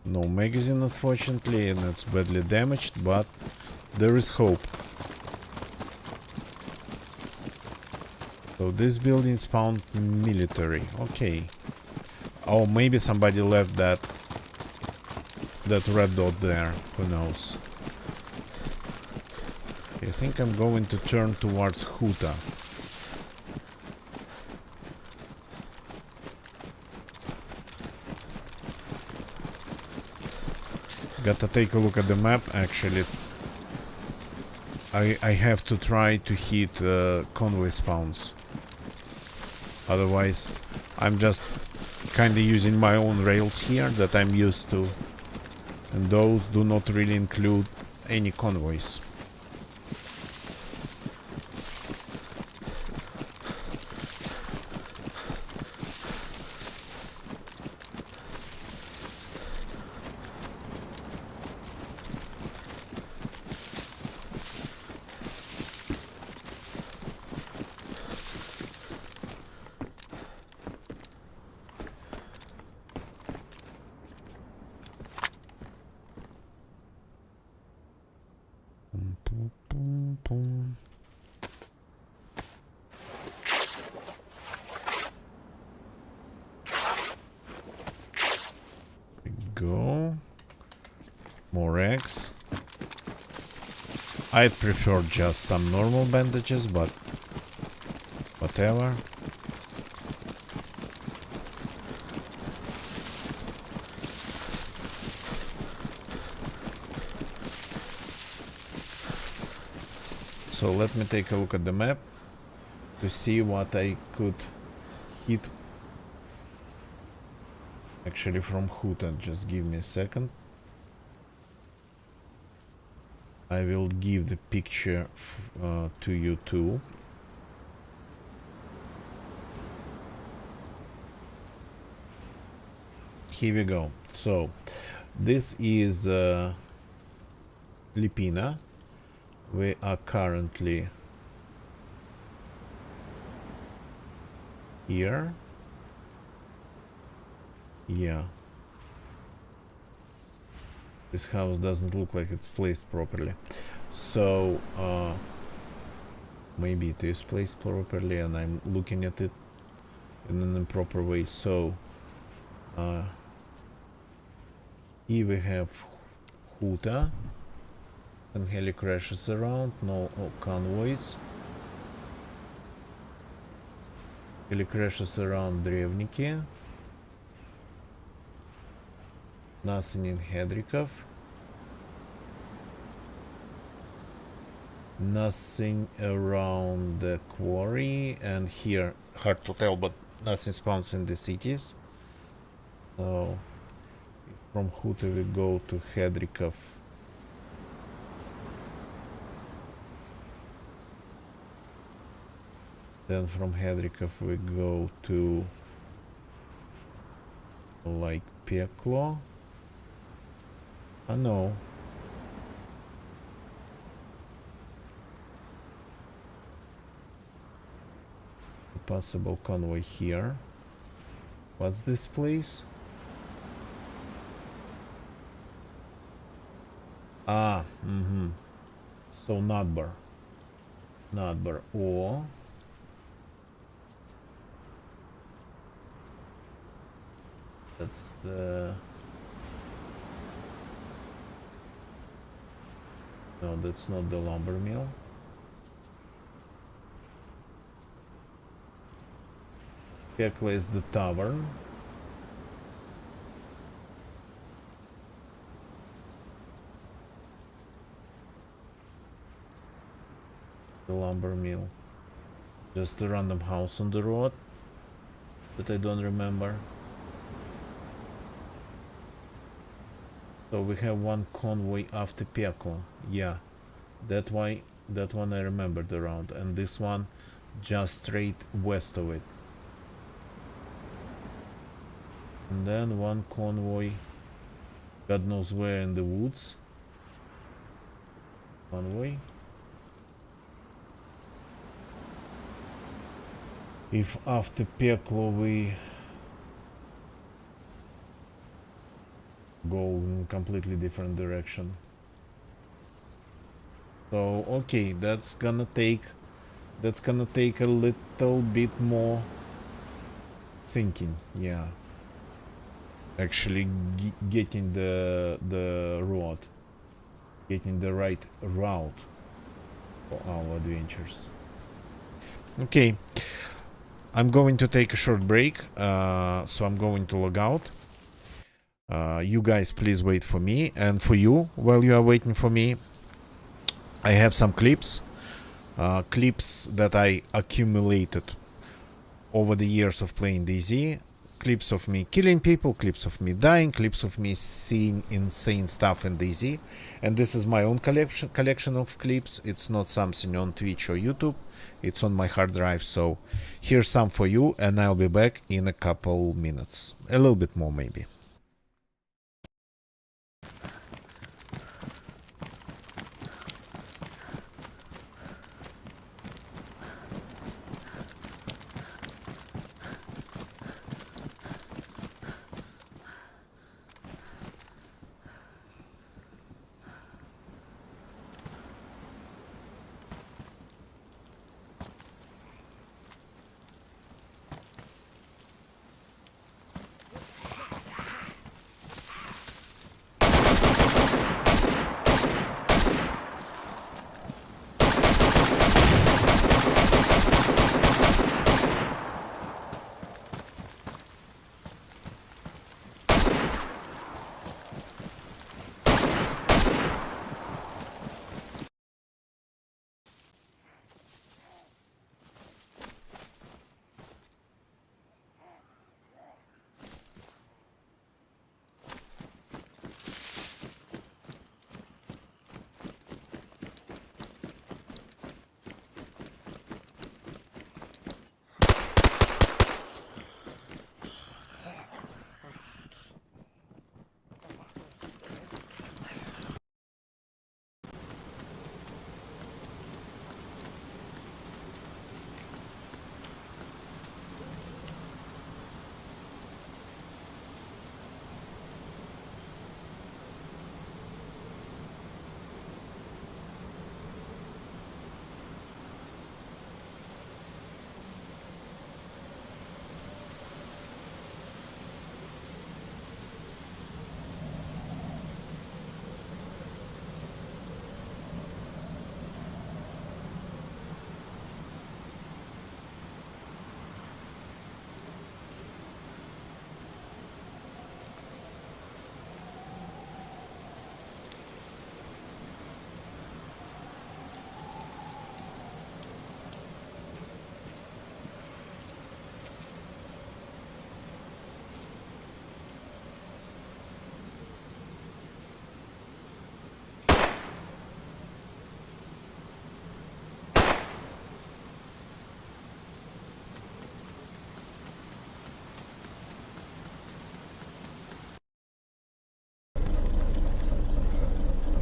No magazine, unfortunately, and it's badly damaged, but there is hope. So this building spawned military. Okay. Oh, maybe somebody left that red dot there. Who knows? I think I'm going to turn towards Huta. Gotta take a look at the map. Actually, I have to try to hit convoy spawns. Otherwise, I'm just kinda using my own rails here that I'm used to, and those do not really include any convoys. Go. More eggs. I'd prefer just some normal bandages, but whatever. So let me take a look at the map to see what I could hit actually from Huta. Just give me a second. I will give the picture to you too. Here we go. So this is Lipina. We are currently here. Yeah. This house doesn't look like it's placed properly. So maybe it is placed properly and I'm looking at it in an improper way. So here we have Huta. Some heli crashes around, no convoys. Heli crashes around Drevniki. Nothing in Hedrikov. Nothing around the quarry, and here, hard to tell, but nothing spawns in the cities. So from Huta we go to Hedrikov. Then from Hedrikov we go to like Peklo. I know. A possible convoy here. What's this place? Ah, So Nadbar. Or that's the... No, that's not the lumber mill. Pekla is the tavern. The lumber mill. Just a random house on the road that I don't remember. So we have one convoy after Pekla. Yeah, that one I remembered around, and this one just straight west of it. And then one convoy, God knows where in the woods. Convoy. If after Peklo we go in completely different direction. So okay, that's gonna take a little bit more thinking. Yeah, actually getting the road, getting the right route for our adventures. Okay, I'm going to take a short break, so I'm going to log out. You guys please wait for me, and for you, while you are waiting for me, I have some clips that I accumulated over the years of playing DayZ. Clips of me killing people, clips of me dying, clips of me seeing insane stuff in DayZ. And this is my own collection of clips. It's not something on Twitch or YouTube. It's on my hard drive. So here's some for you, and I'll be back in a couple minutes. A little bit more maybe.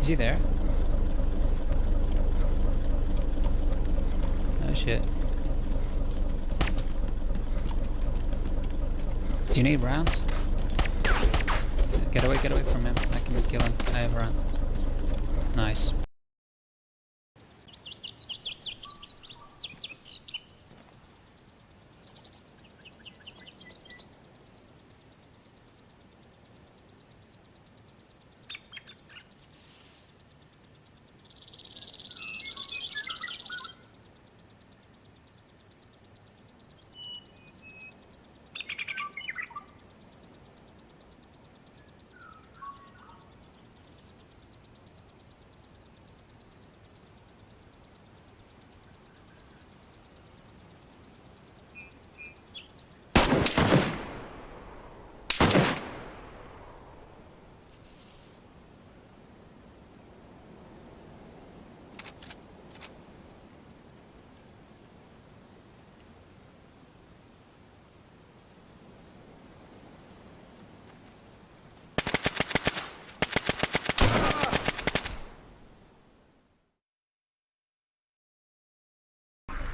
Is he there? Oh shit. Do you need rounds? Get away from him. I can kill him. I have rounds. Nice.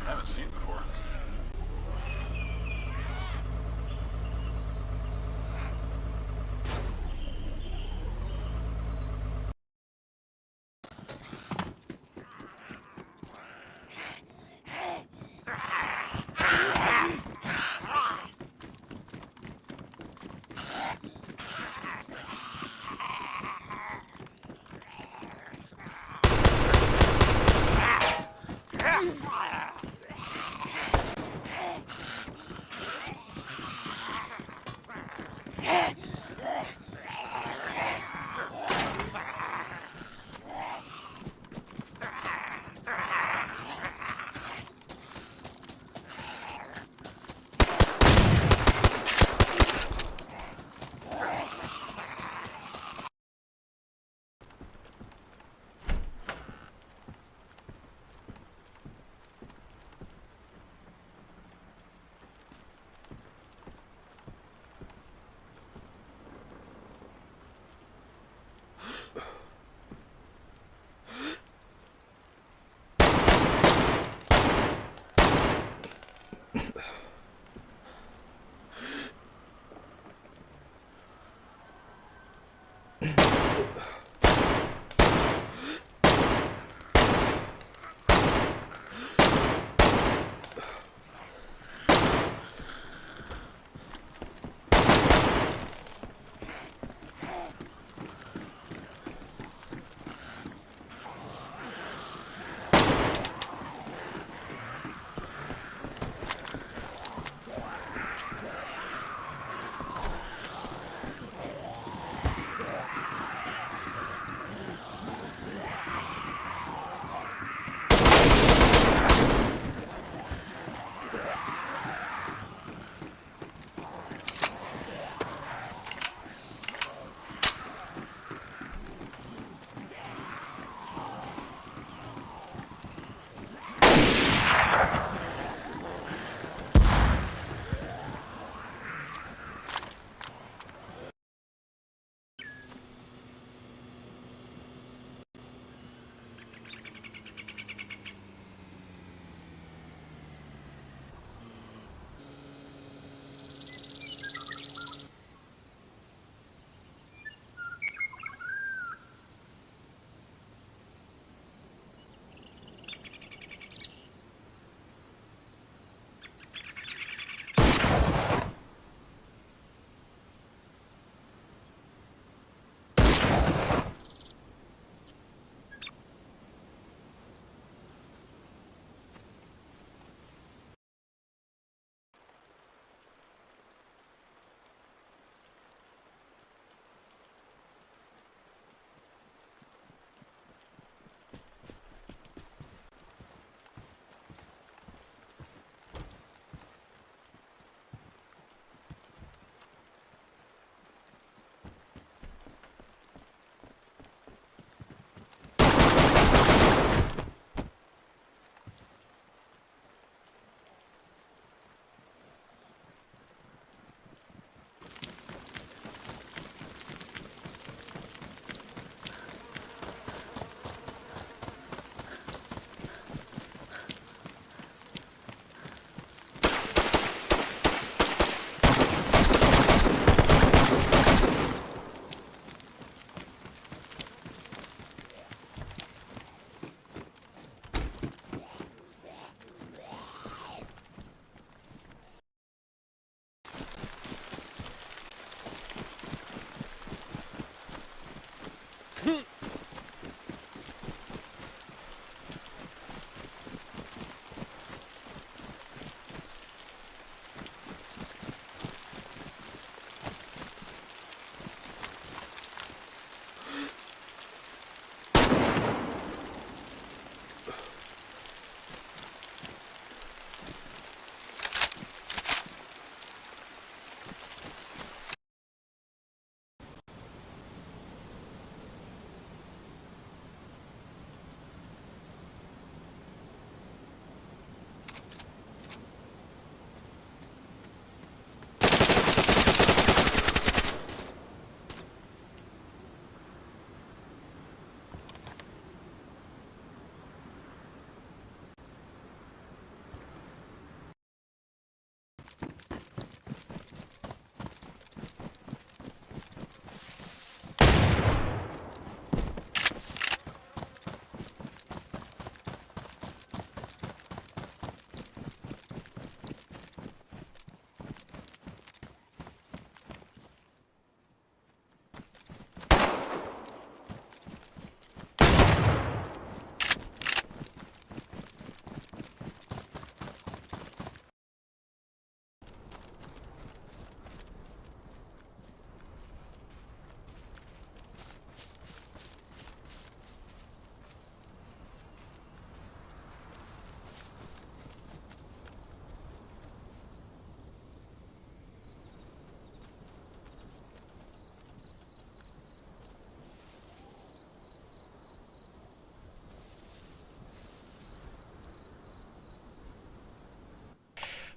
Haven't seen it before.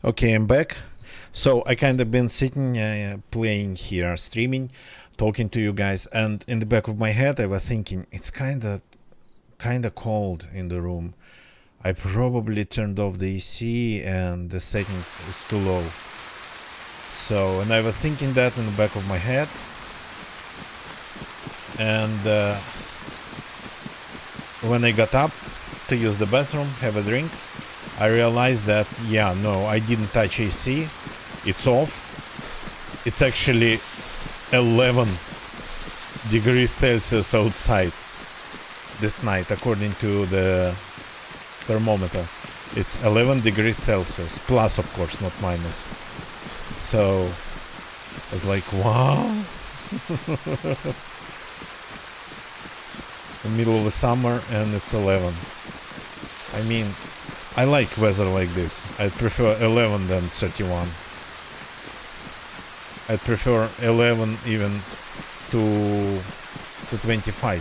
Okay, I'm back. So I kind of been sitting, playing here, streaming, talking to you guys, and in the back of my head, I was thinking it's kind of cold in the room. I probably turned off the AC and the setting is too low. So, and I was thinking that in the back of my head, and when I got up to use the bathroom, have a drink, I realized that, yeah, no, I didn't touch AC. It's off. It's actually 11 degrees Celsius outside this night, according to the thermometer. It's 11 degrees Celsius, plus, of course, not minus. So, I was like, wow. In the middle of the summer, and it's 11. I mean, I like weather like this. I prefer 11 than 31. I prefer 11 even to 25.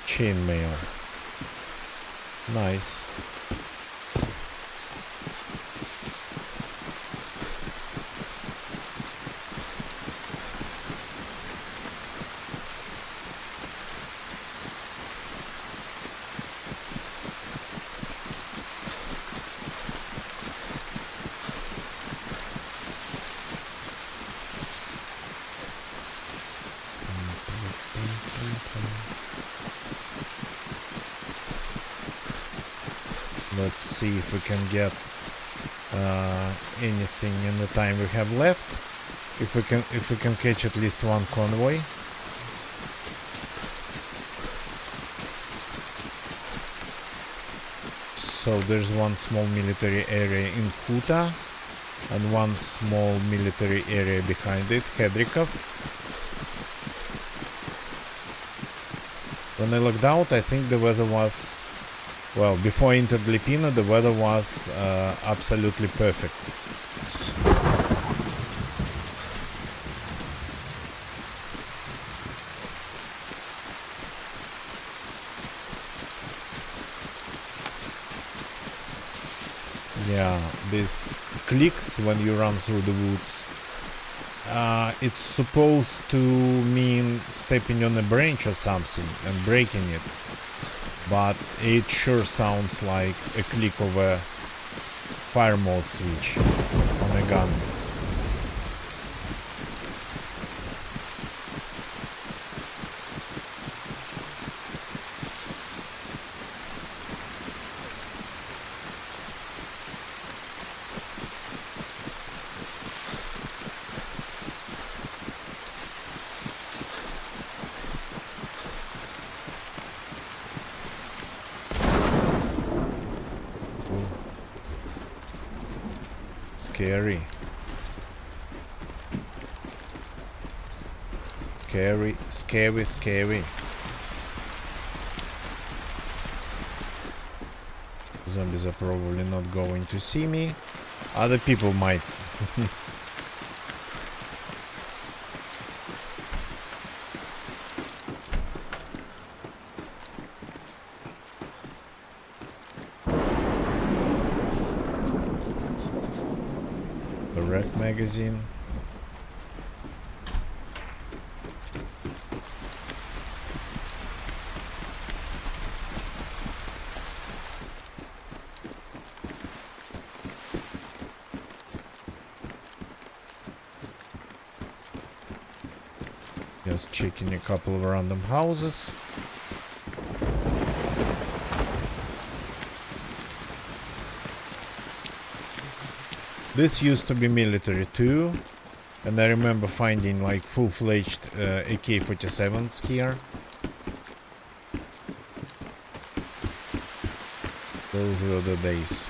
Chainmail. Nice. Let's see if we can get anything in the time we have left. If we can catch at least one convoy. So there's one small military area in Kuta and one small military area behind it, Hedrikov. When I looked out, I think the weather was, well, before I entered Lipina, the weather was absolutely perfect. Yeah, these clicks when you run through the woods, it's supposed to mean stepping on a branch or something and breaking it, but it sure sounds like a click of a fire mode switch on a gun. Scary. Scary, scary, scary. Zombies are probably not going to see me. Other people might. The red magazine. Just checking a couple of random houses. This used to be military too, and I remember finding like full-fledged AK-47s here. Those were the days.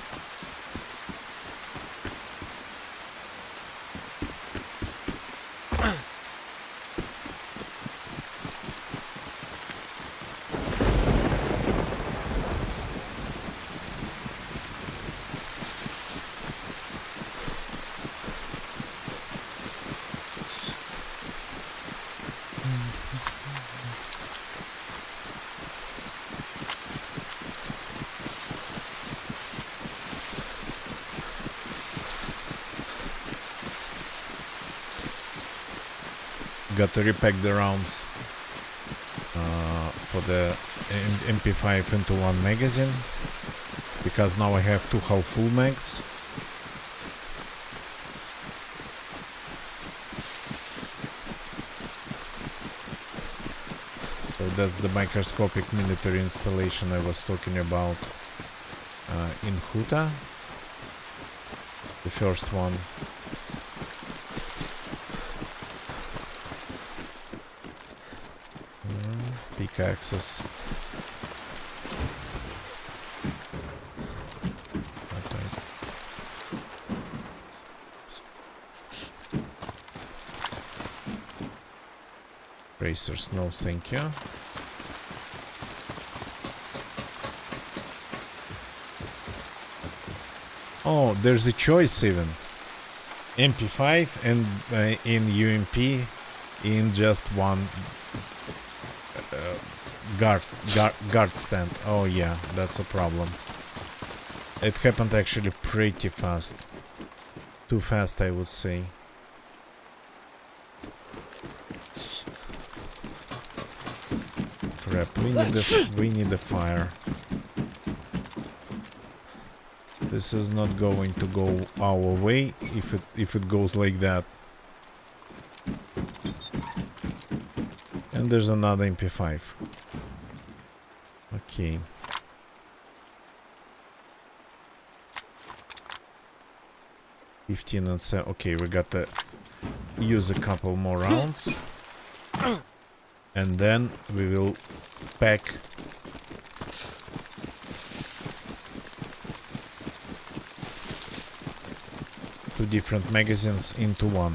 got to repack the rounds for the MP5 into one magazine, because now I have two half full mags. So that's the microscopic military installation I was talking about in Huta, the first one. Pickaxes. Racers, no thank you. Oh, there's a choice even. MP5 and in UMP in just one guard stand. Oh yeah, that's a problem. It happened actually pretty fast. Too fast, I would say. Crap, we need the fire. This is not going to go our way if it goes like that. And there's another MP5. Okay. $15 and 7. Okay, we got to use a couple more rounds. And then we will pack two different magazines into one.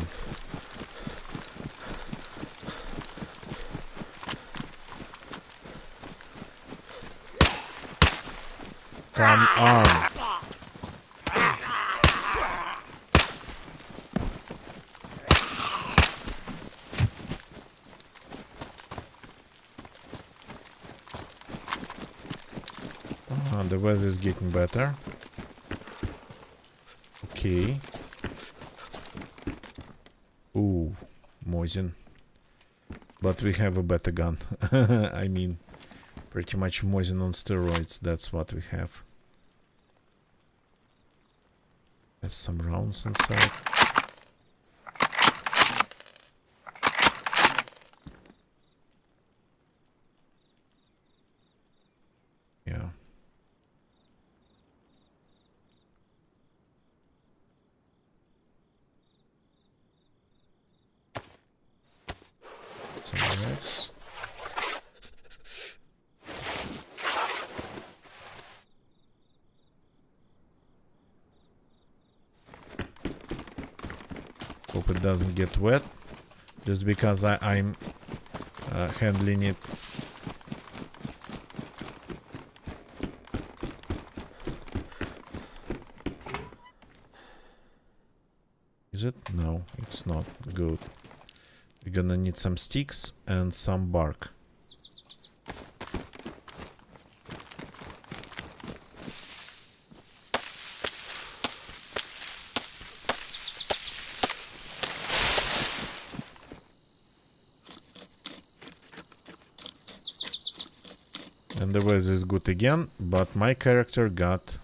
Come on. The weather is getting better. Okay. Ooh, Mosin. But we have a better gun. I mean, pretty much Mosin on steroids. That's what we have. There's some rounds inside. Yeah. Some rocks. Hope it doesn't get wet, just because I'm handling it. Is it? No, it's not. Good. We're gonna need some sticks and some bark. And the weather is good again, but my character got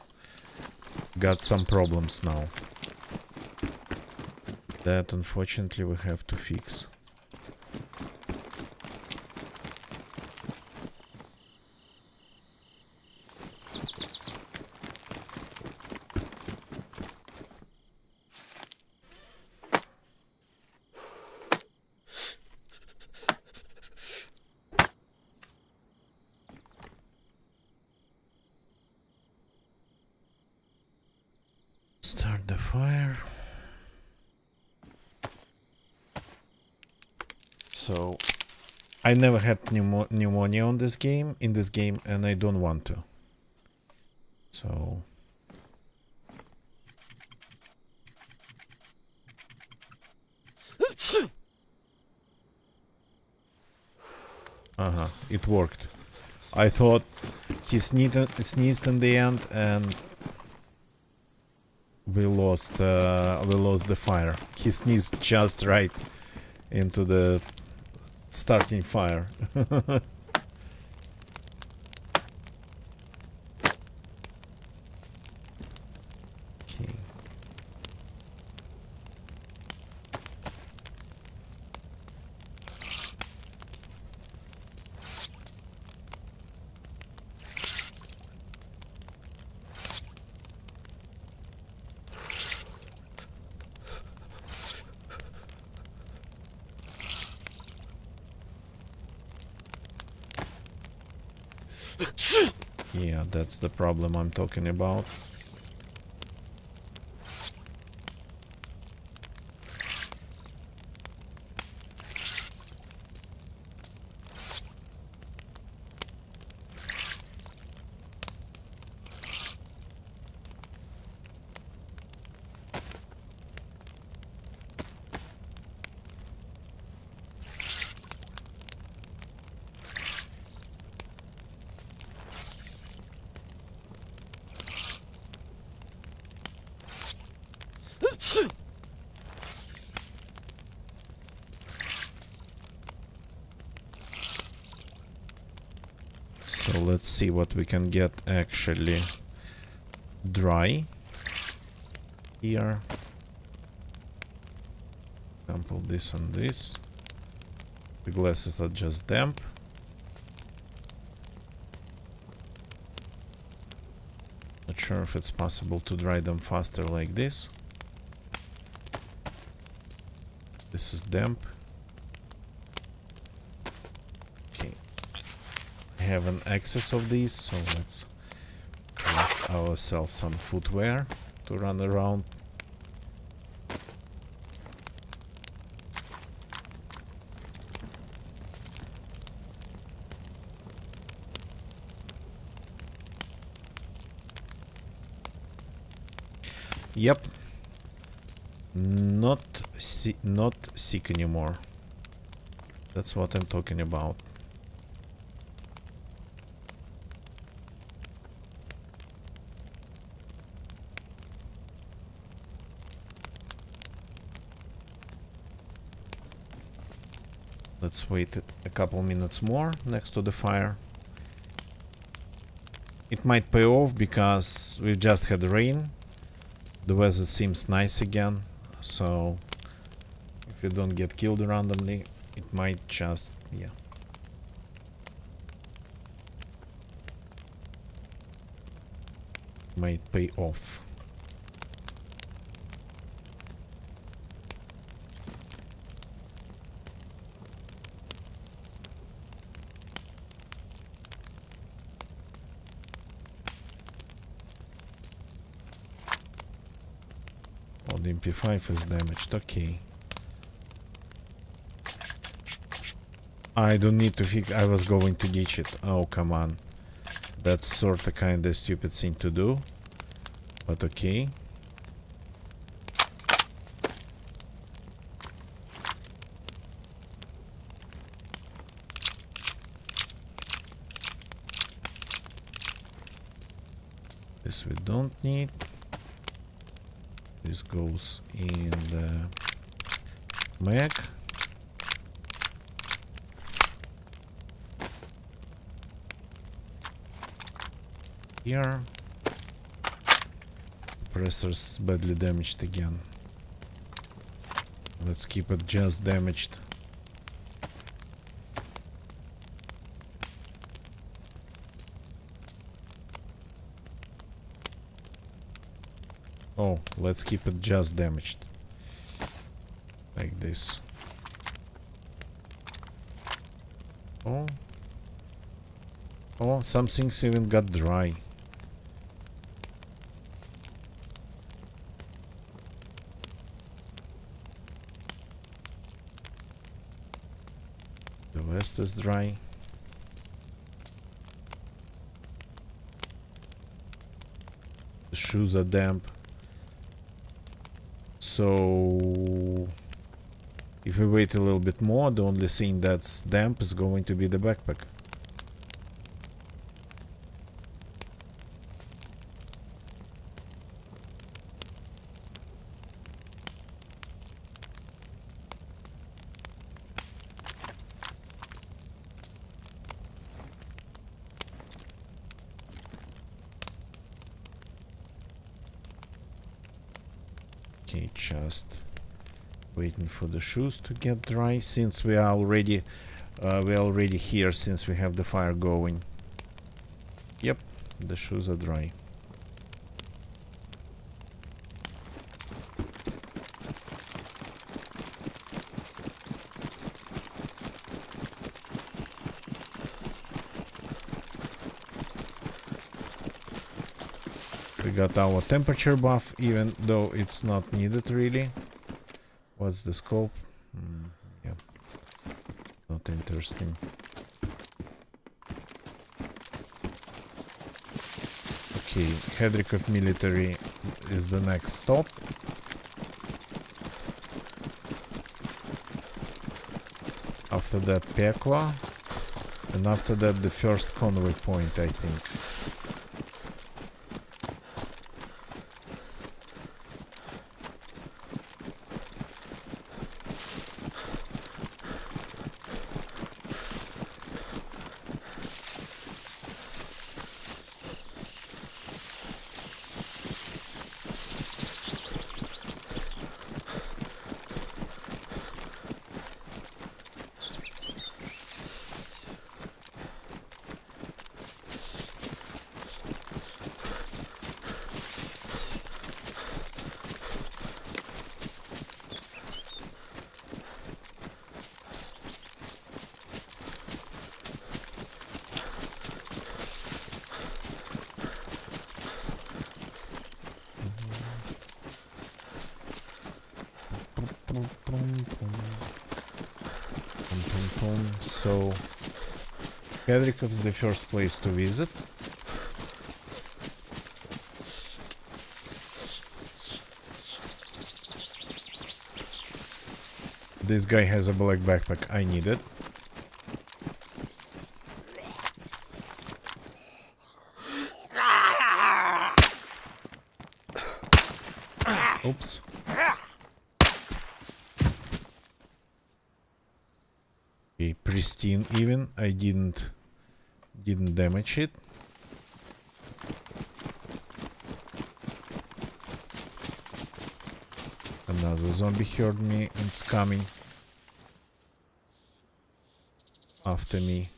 some problems now. That unfortunately we have to fix. Start the fire. So I never had pneumonia in this game, and I don't want to. So it worked. I thought he sneezed in the end, and we lost the fire. He sneezed just right into the starting fire. Okay. Yeah, that's the problem I'm talking about. So let's see what we can get actually dry here. Example, this and this. The glasses are just damp. Not sure if it's possible to dry them faster like this. This is damp. Okay. I have an excess of these, so let's craft ourselves some footwear to run around. Yep. Not sick anymore. That's what I'm talking about. Let's wait a couple minutes more next to the fire. It might pay off because we've just had rain. The weather seems nice again, so if you don't get killed randomly, it might just, yeah. Might pay off. Oh, the MP5 is damaged, okay. I don't need to fix, I was going to ditch it. Oh, come on. That's sorta kinda stupid thing to do. But okay. This we don't need. This goes in the mag. Here. Compressor's badly damaged again. Let's keep it just damaged. Oh, let's keep it just damaged. Like this. Oh. Oh, some things even got dry. The rest is dry. The shoes are damp. So if we wait a little bit more, the only thing that's damp is going to be the backpack. Okay, just waiting for the shoes to get dry since we are already here since we have the fire going. Yep, the shoes are dry. We got our temperature buff, even though it's not needed really. What's the scope? Yeah, not interesting. Okay, Hedrikov military is the next stop. After that Pekla, and after that the first convoy point, I think. So Hedrikov is the first place to visit. This guy has a black backpack, I need it. Oops. Okay, pristine even. I didn't damage it. Another zombie heard me and it's coming after me.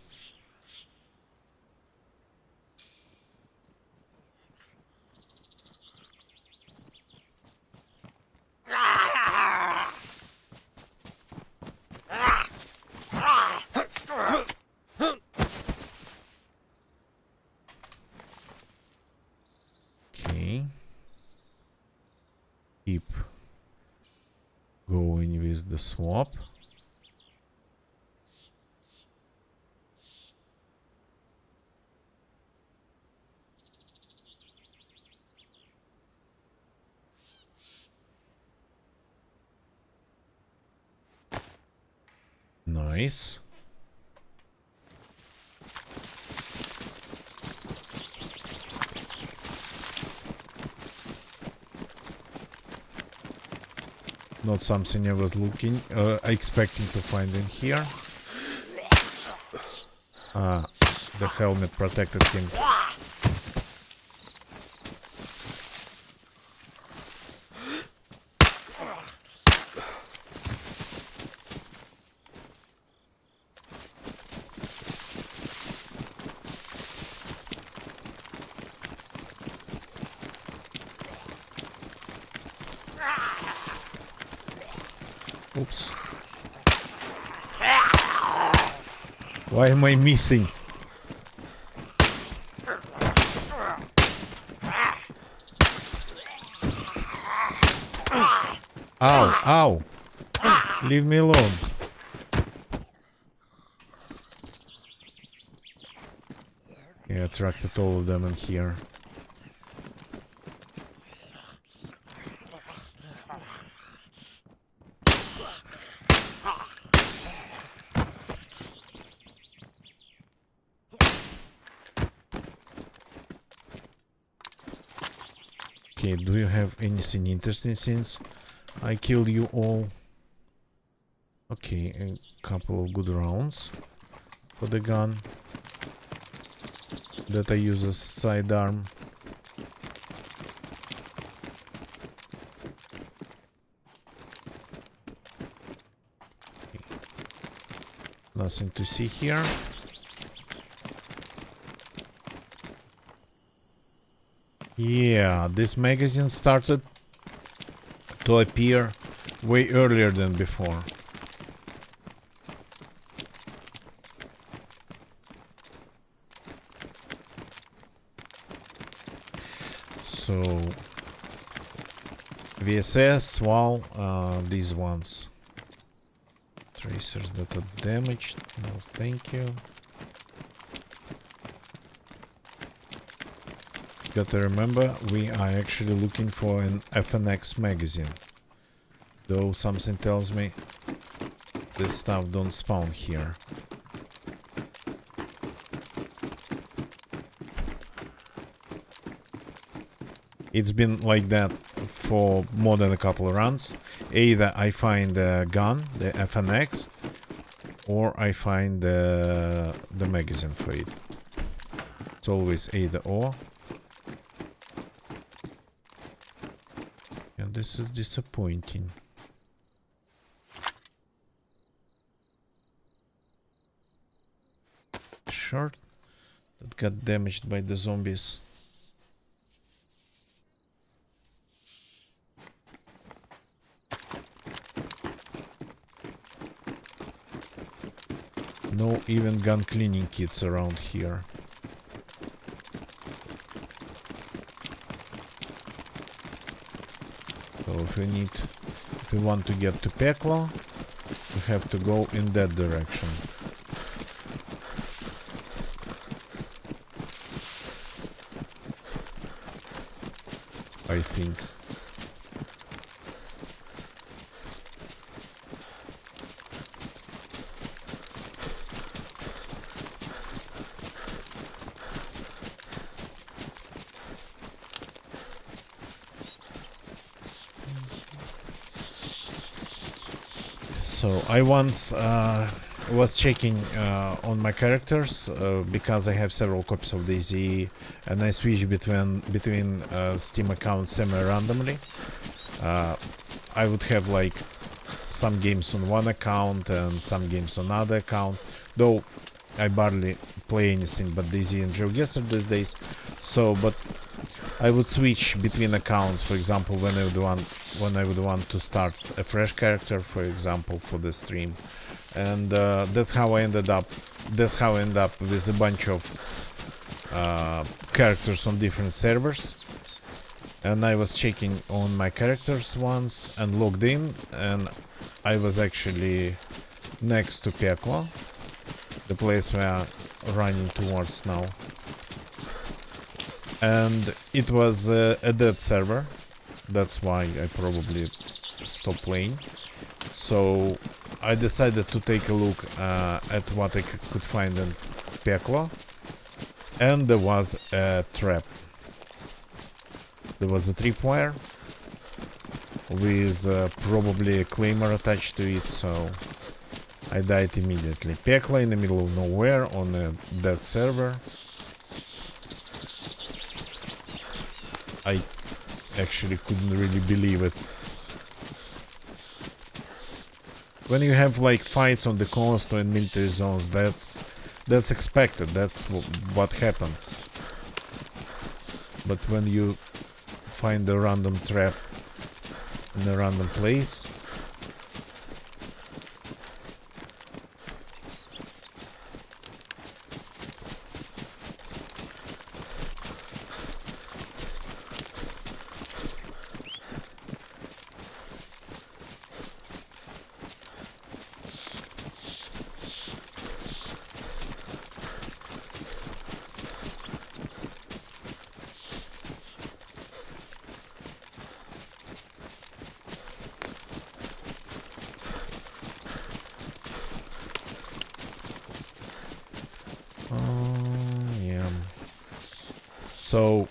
Okay. Keep going with the swap. Nice. Not something I was expecting to find in here. Ah, the helmet protected him. Oops. Why am I missing? Ow, ow. Leave me alone. Yeah, attracted all of them in here. Okay, do you have anything interesting since I killed you all? Okay, a couple of good rounds for the gun that I use as sidearm. Nothing to see here. Yeah, this magazine started to appear way earlier than before. So VSS, well, these ones. Tracers that are damaged. No, thank you. Got to remember, we are actually looking for an FNX magazine. Though something tells me this stuff don't spawn here. It's been like that for more than a couple of runs. Either I find a gun, the FNX, or I find the magazine for it. It's always either or. And this is disappointing. Short that got damaged by the zombies. No even gun cleaning kits around here. So if we want to get to Peklo, we have to go in that direction. I think. So I once was checking on my characters because I have several copies of DayZ, and I switch between Steam accounts semi-randomly. I would have like some games on one account and some games on another account, though I barely play anything but DayZ and GeoGuessr these days. So, but I would switch between accounts, for example, when I would want to start a fresh character, for example, for the stream, and that's how I ended up. That's how I ended up with a bunch of characters on different servers. And I was checking on my characters once and logged in, and I was actually next to Peklo, the place we are running towards now. And it was a dead server. That's why I probably stopped playing. So I decided to take a look at what I could find in Peklo. And there was a trap. There was a tripwire with probably a claimer attached to it, so I died immediately. Peklo in the middle of nowhere on a dead server. I actually couldn't really believe it. When you have like fights on the coast or in military zones, that's expected. That's what happens. But when you find a random trap in a random place, yeah. So,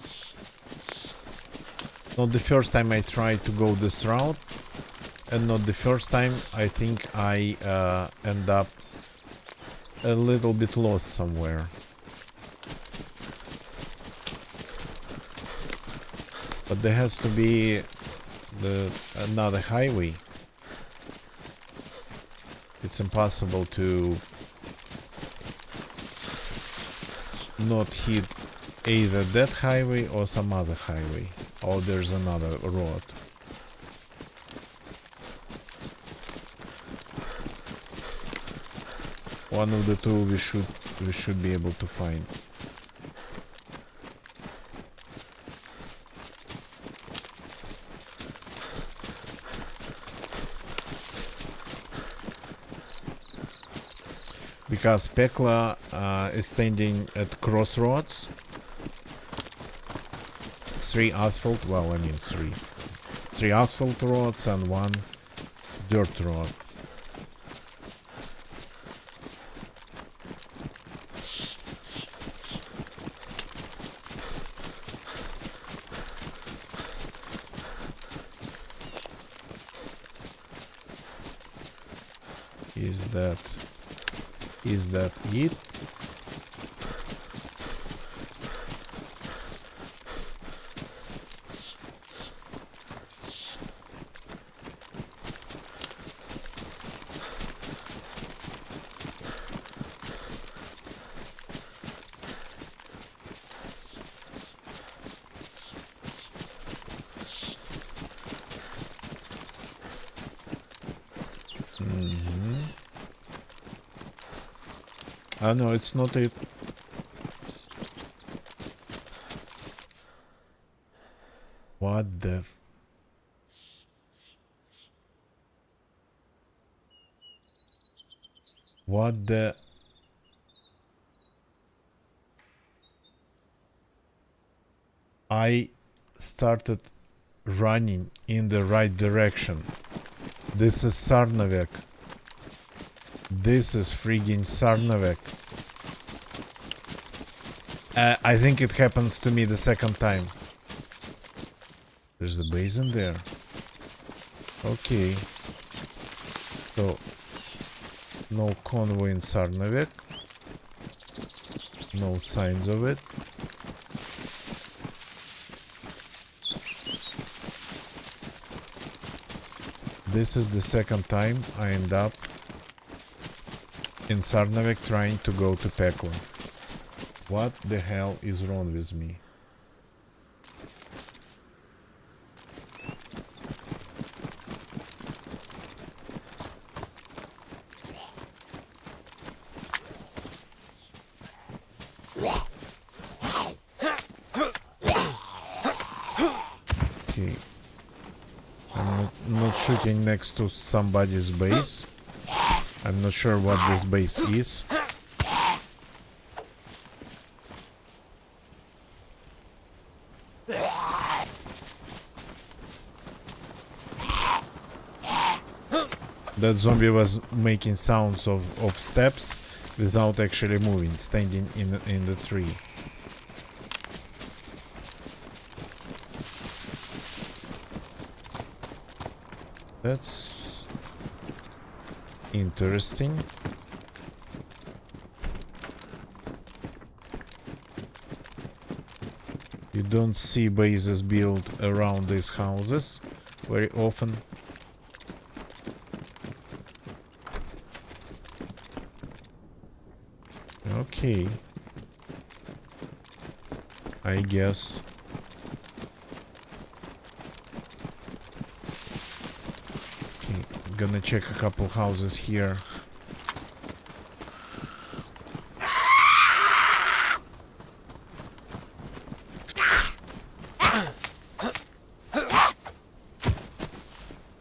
not the first time I tried to go this route, and not the first time I think I end up a little bit lost somewhere. But there has to be another highway. It's impossible to not hit either that highway or some other highway. Or there's another road. One of the two we should be able to find. Because Pekla is standing at crossroads. 3 asphalt, well, I mean 3. 3 asphalt roads and 1 dirt road. Is that it? No, it's not it. What the... What the... I started running in the right direction. This is Sarnavek. This is friggin' Sarnavek. I think it happens to me the second time. There's a base in there. Okay. So, no convoy in Sarnavek. No signs of it. This is the second time I end up in Sarnavek trying to go to Pekla. What the hell is wrong with me? Okay. I'm not shooting next to somebody's base. I'm not sure what this base is. That zombie was making sounds of steps without actually moving, standing in the tree. That's interesting. You don't see bases built around these houses very often. Okay. I guess. Okay, gonna check a couple houses here.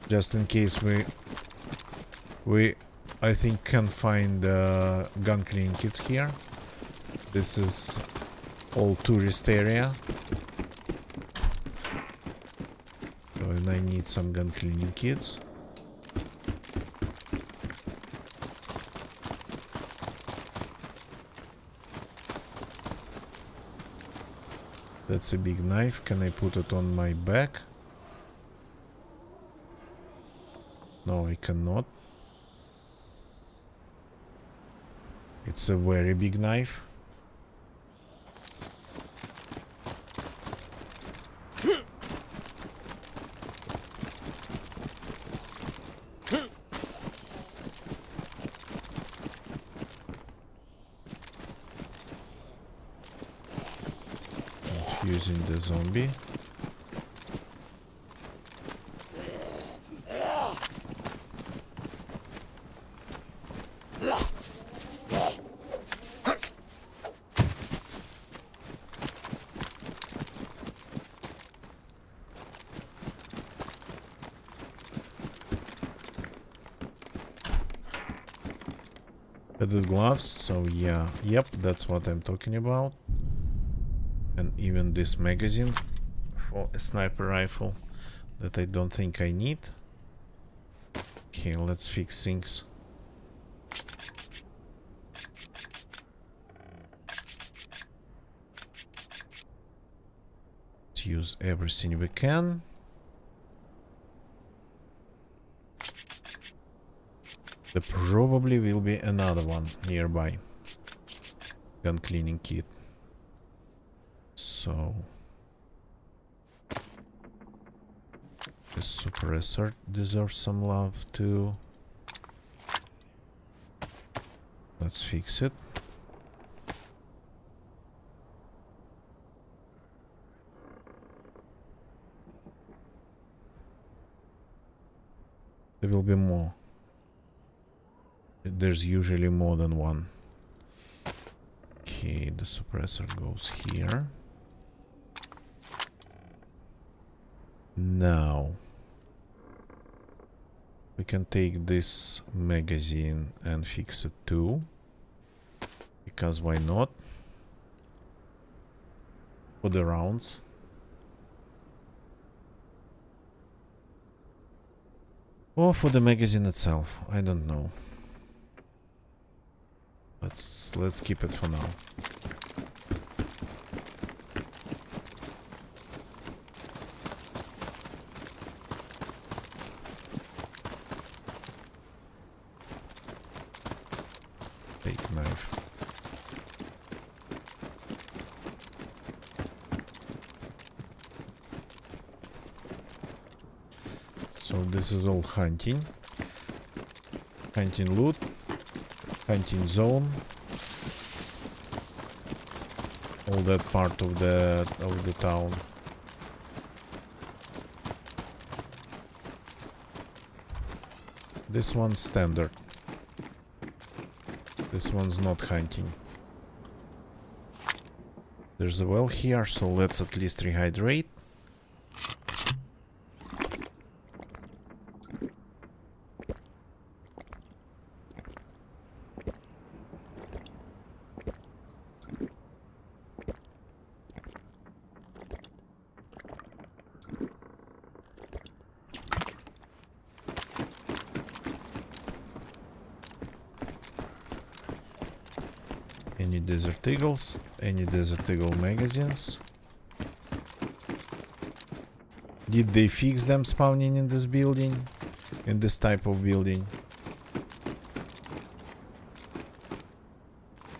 Just in case we I think can find gun cleaning kits here. This is all tourist area. So, and I need some gun cleaning kits. That's a big knife. Can I put it on my back? No, I cannot. It's a very big knife. using the zombie. Padded gloves, so yeah, yep, that's what I'm talking about. And even this magazine for a sniper rifle that I don't think I need. Okay, let's fix things. Let's use everything we can. There probably will be another one nearby. Gun cleaning kit. So the suppressor deserves some love too. Let's fix it. There will be more. There's usually more than one. Okay, the suppressor goes here. Now we can take this magazine and fix it too, because why not? For the rounds. Or for the magazine itself, I don't know. Let's keep it for now. Take knife. So this is all hunting. Hunting loot. Hunting zone. All that part of the town. This one's standard. This one's not hunting. There's a well here, so let's at least rehydrate. Any Desert Eagles? Any Desert Eagle magazines? Did they fix them spawning in this building? In this type of building?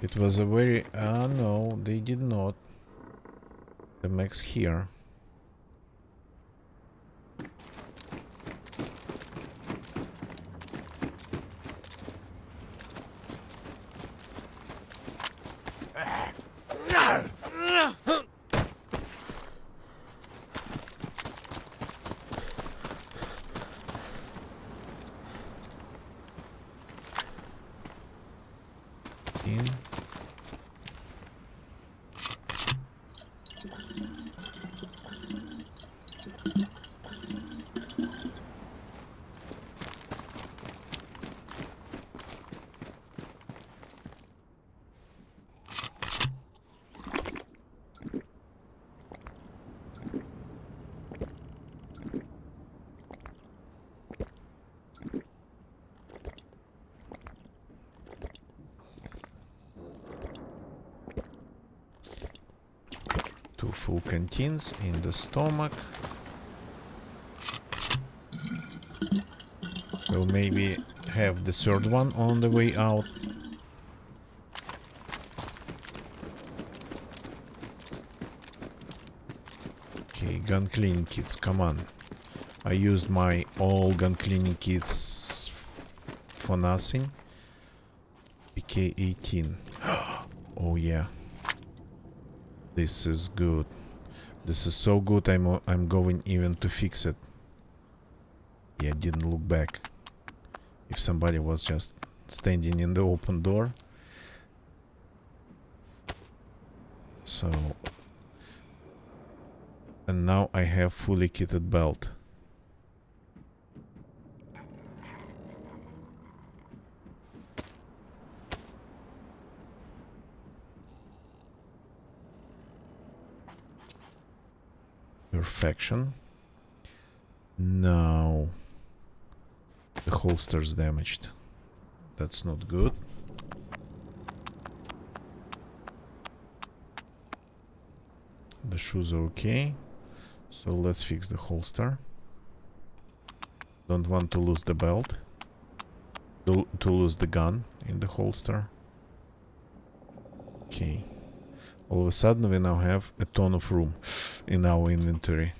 It was a very... no, they did not. The max here. In. Two full canteens in the stomach. We'll maybe have the third one on the way out. Okay, gun cleaning kits, come on. I used my all gun cleaning kits for nothing. PK-18. Oh yeah. This is good. This is so good. I'm going even to fix it. Yeah, didn't look back. If somebody was just standing in the open door. So, and now I have fully kitted belt. Perfection. Now the holster's damaged. That's not good. The shoes are okay. So let's fix the holster. Don't want to lose the belt. To lose the gun in the holster. Okay. All of a sudden we now have a ton of room in our inventory.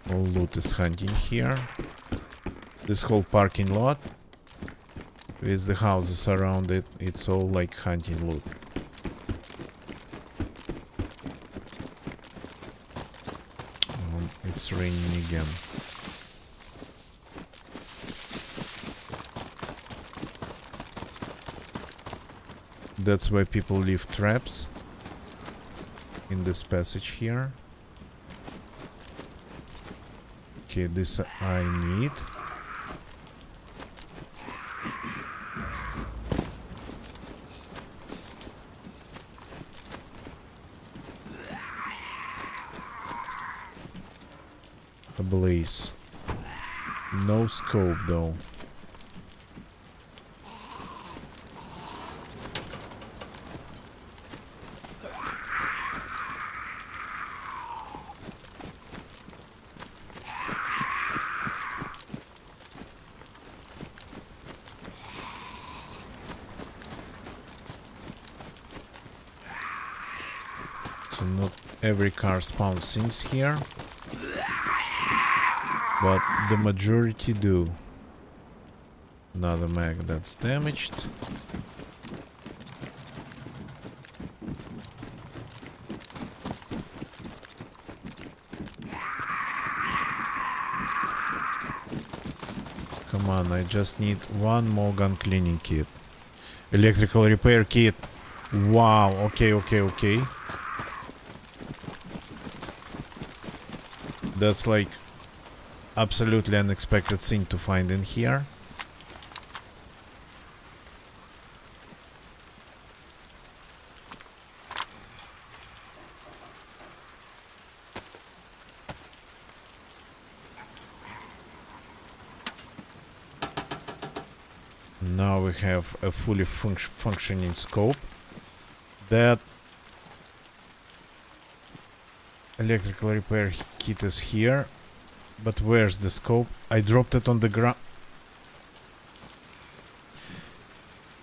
All loot is hunting here. This whole parking lot with the houses around it, it's all like hunting loot. It's raining again. That's why people leave traps in this passage here. Okay, this I need. A blaze. No scope though. So not every car spawns things here, but the majority do. Another mag that's damaged. Come on, I just need one more gun cleaning kit. Electrical repair kit. Wow, okay. That's like absolutely unexpected thing to find in here. Now we have a fully functioning scope. That electrical repair kit is here, but where's the scope? I dropped it on the ground.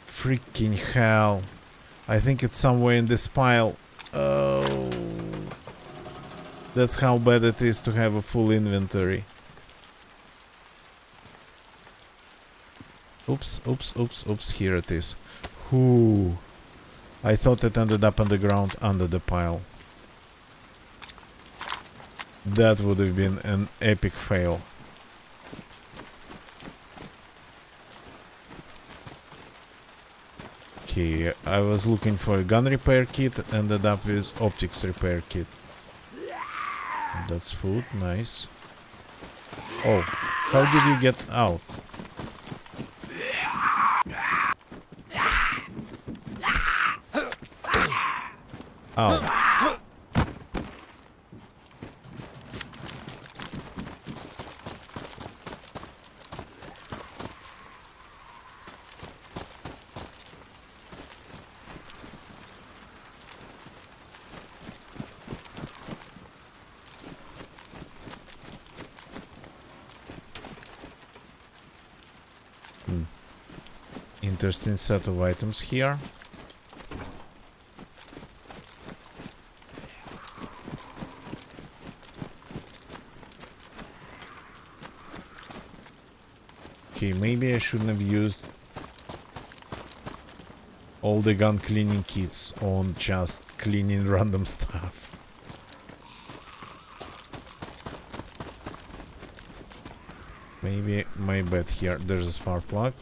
Freaking hell. I think it's somewhere in this pile. Oh, that's how bad it is to have a full inventory. Oops, here it is. Whoo. I thought it ended up on the ground under the pile. That would have been an epic fail. Okay, I was looking for a gun repair kit, ended up with optics repair kit. That's food, nice. Oh, how did you get out? Ow. Interesting set of items here. Okay, maybe I shouldn't have used all the gun cleaning kits on just cleaning random stuff. Maybe my bad here. There's a spark plug.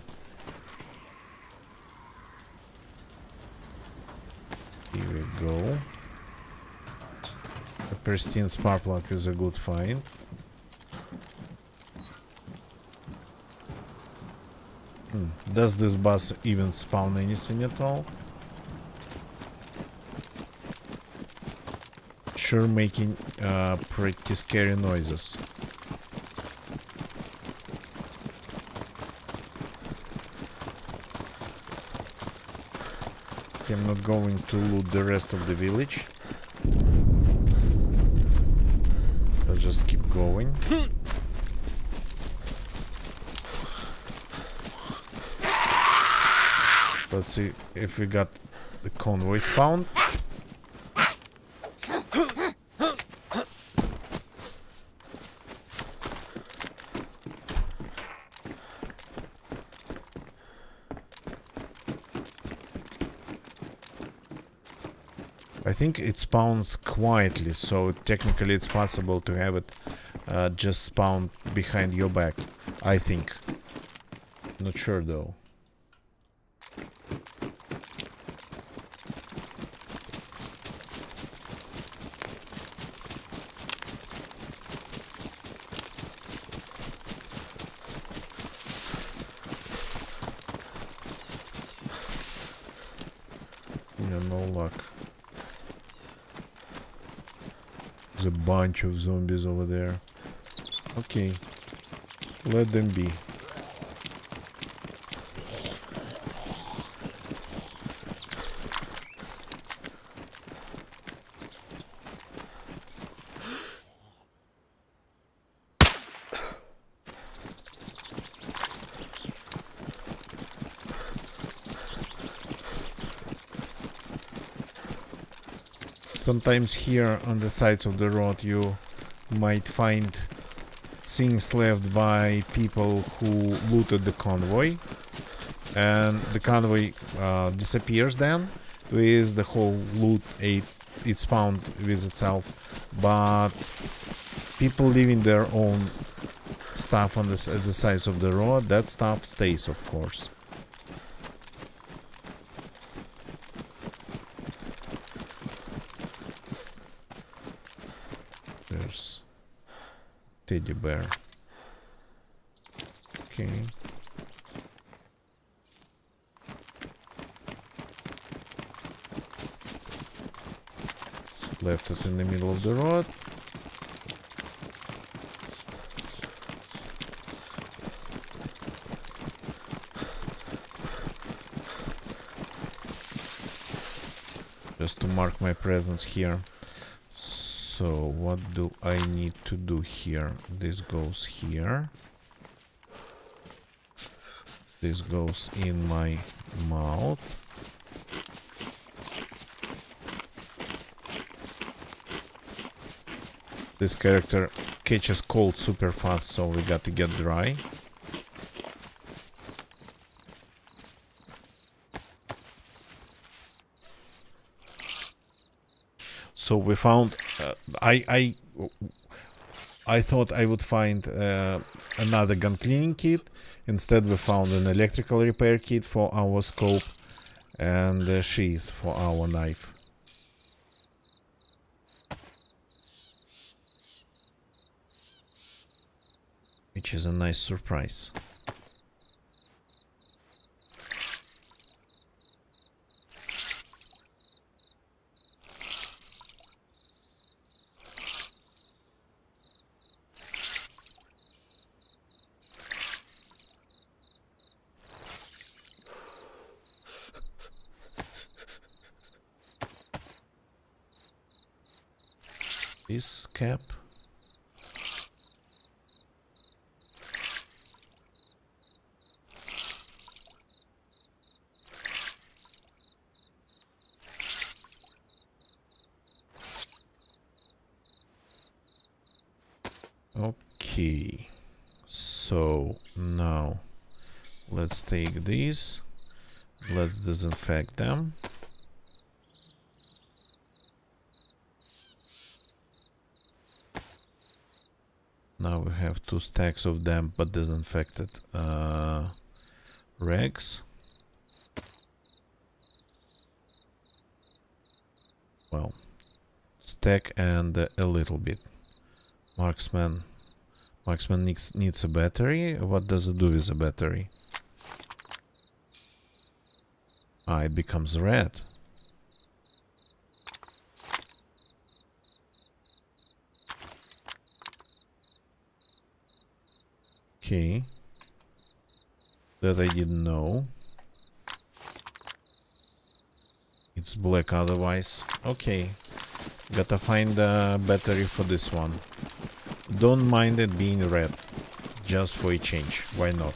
Here we go. A pristine spark plug is a good find. Does this bus even spawn anything at all? Sure, making pretty scary noises. Okay, I'm not going to loot the rest of the village. I'll just keep going. Let's see if we got the convoy spawned. I think it spawns quietly, so technically it's possible to have it just spawn behind your back. I think. Not sure though. Yeah, no luck. There's a bunch of zombies over there. Okay. Let them be. Sometimes here on the sides of the road you might find things left by people who looted the convoy, and the convoy disappears then with the whole loot. It's found with itself, but people leaving their own stuff on at the sides of the road, that stuff stays, of course. There's teddy bear. Okay. Left it in the middle of the road. Just to mark my presence here. So what do I need to do here? This goes here. This goes in my mouth. This character catches cold super fast, so we got to get dry. So we found. I thought I would find another gun cleaning kit. Instead, we found an electrical repair kit for our scope and a sheath for our knife. Which is a nice surprise. This cap. Okay. So now let's take these. Let's disinfect them. Now we have 2 stacks of damp but disinfected rags. Well, stack and a little bit. Marksman needs a battery. What does it do with a battery? Ah, it becomes red. Okay. That I didn't know. It's black otherwise. Okay. Gotta find a battery for this one. Don't mind it being red. Just for a change. Why not?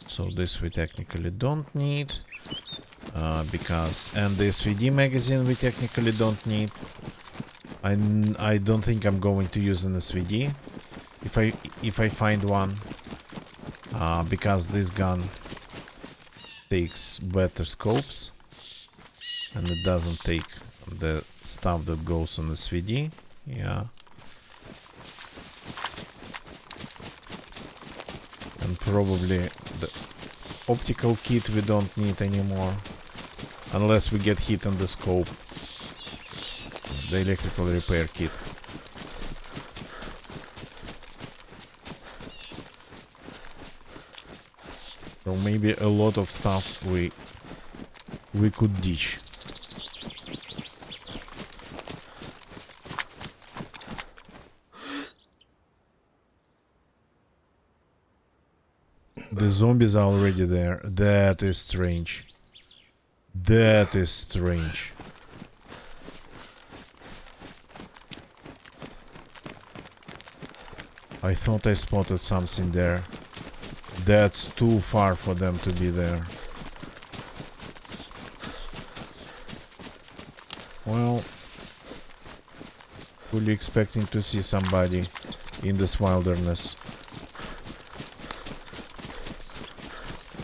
So this we technically don't need. And the SVD magazine we technically don't need. I don't think I'm going to use an SVD if I find one, because this gun takes better scopes and it doesn't take the stuff that goes on SVD. Yeah. And probably the optical kit we don't need anymore. Unless we get hit on the scope. The electrical repair kit. So maybe a lot of stuff we could ditch. The zombies are already there. That is strange. That is strange. I thought I spotted something there. That's too far for them to be there. Well, fully expecting to see somebody in this wilderness.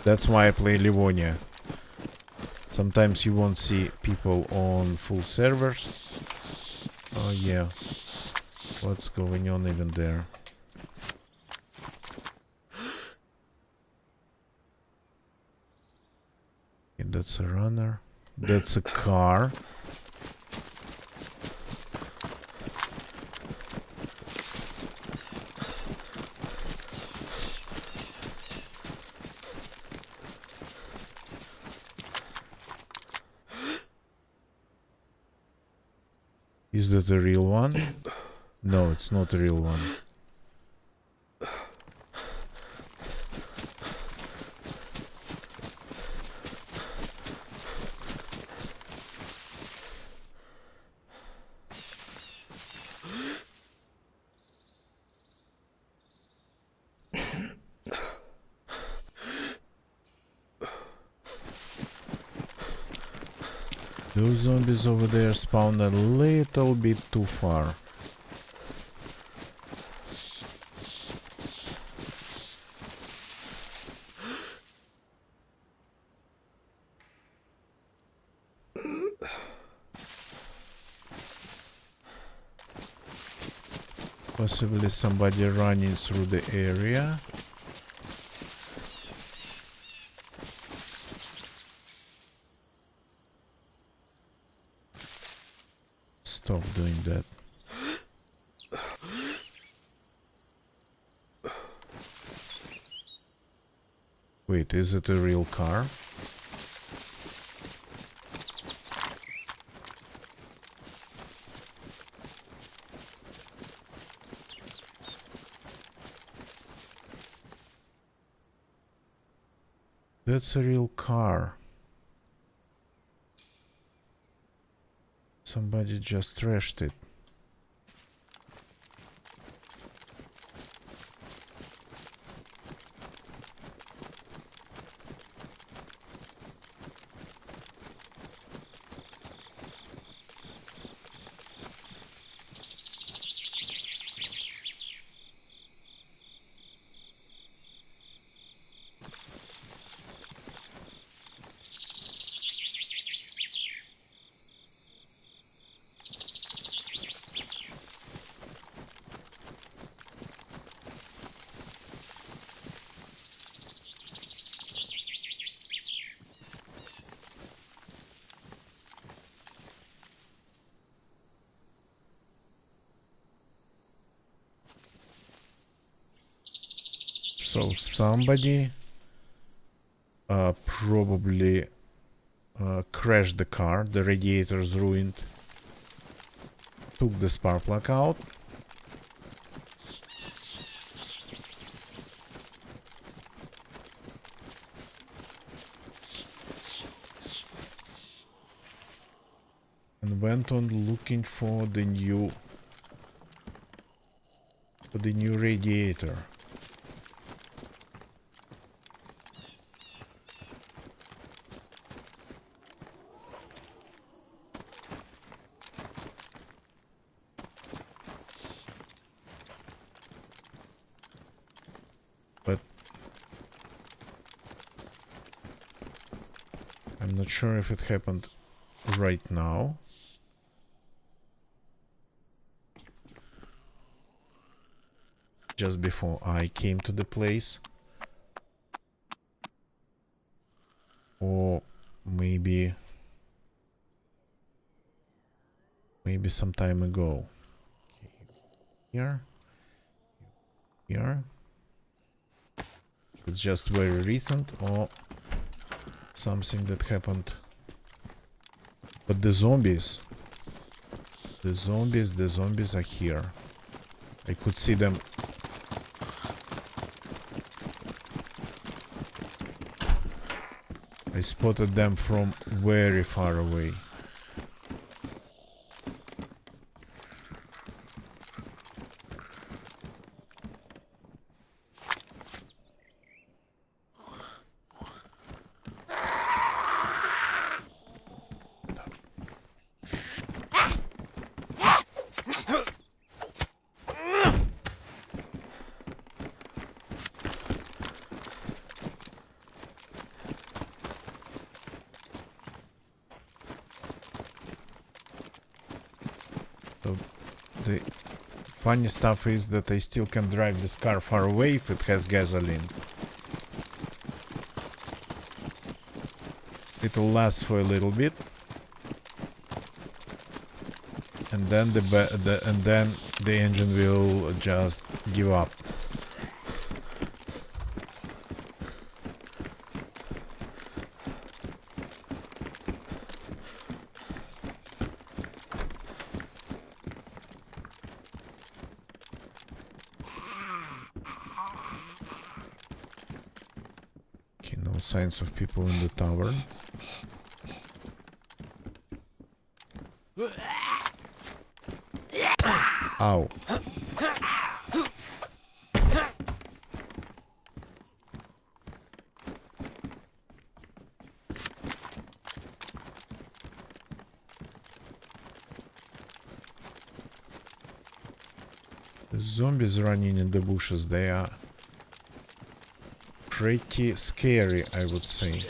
That's why I play Livonia. Sometimes you won't see people on full servers. Oh yeah. What's going on even there? Okay, that's a runner. That's a car. Is that a real one? No, it's not a real one. Those zombies over there spawn a little bit too far. Possibly somebody running through the area. Stop doing that. Wait, is it a real car? That's a real car. Somebody just trashed it. So somebody probably crashed the car. The radiator's ruined. Took the spark plug out. And went on looking for the new radiator. But I'm not sure if it happened right now. Just before I came to the place. Or maybe some time ago. Okay. Here. It's just very recent or something that happened. But the zombies are here. I could see them. I spotted them from very far away. So the funny stuff is that I still can drive this car far away if it has gasoline. It'll last for a little bit, and then the engine will just give up. Okay, no signs of people in the tavern. Ow. The zombies running in the bushes, they are pretty scary, I would say.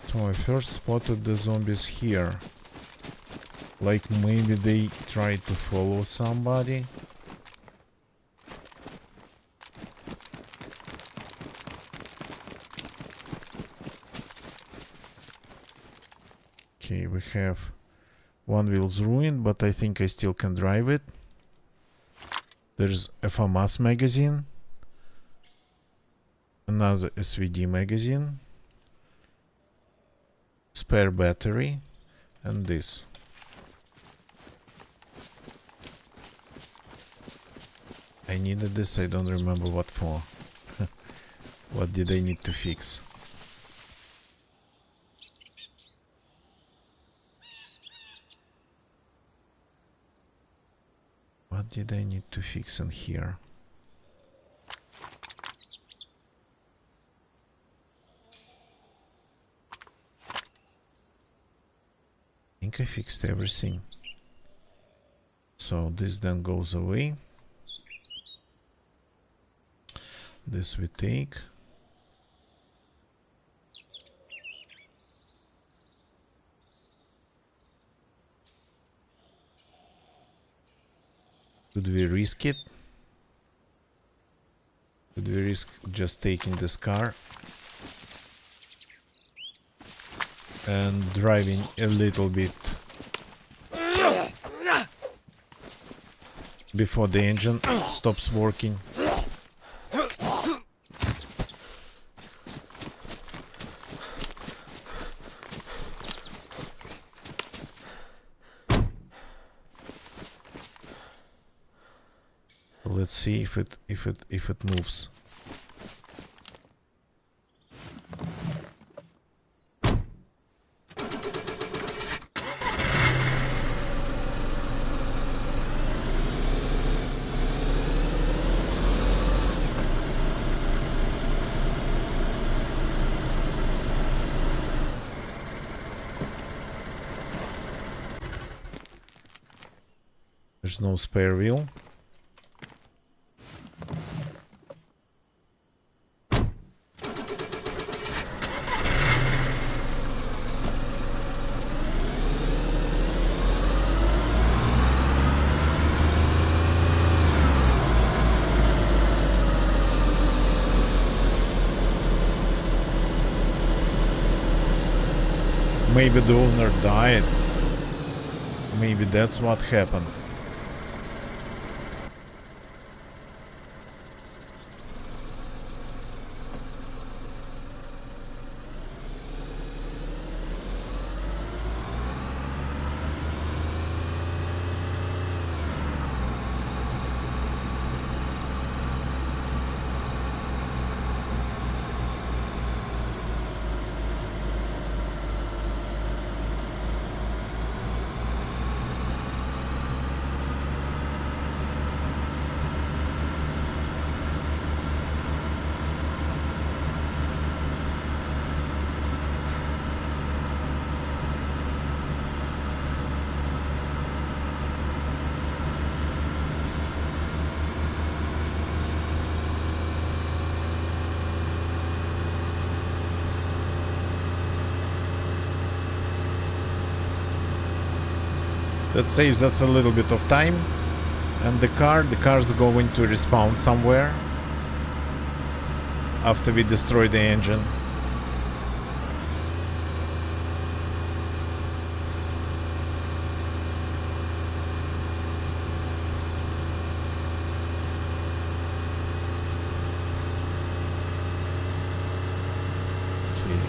So I first spotted the zombies here. Like maybe they tried to follow somebody. Okay, we have one wheel's ruined, but I think I still can drive it. There's a FAMAS magazine. Another SVD magazine. Spare battery. And this. I needed this, I don't remember what for. What did I need to fix? What did I need to fix in here? I think I fixed everything. So this then goes away. This we take. Should we risk it? Should we risk just taking this car and driving a little bit before the engine stops working? Let's see if it moves. There's no spare wheel. Maybe the owner died. Maybe that's what happened. That saves us a little bit of time. And the car's going to respawn somewhere after we destroy the engine. Okay.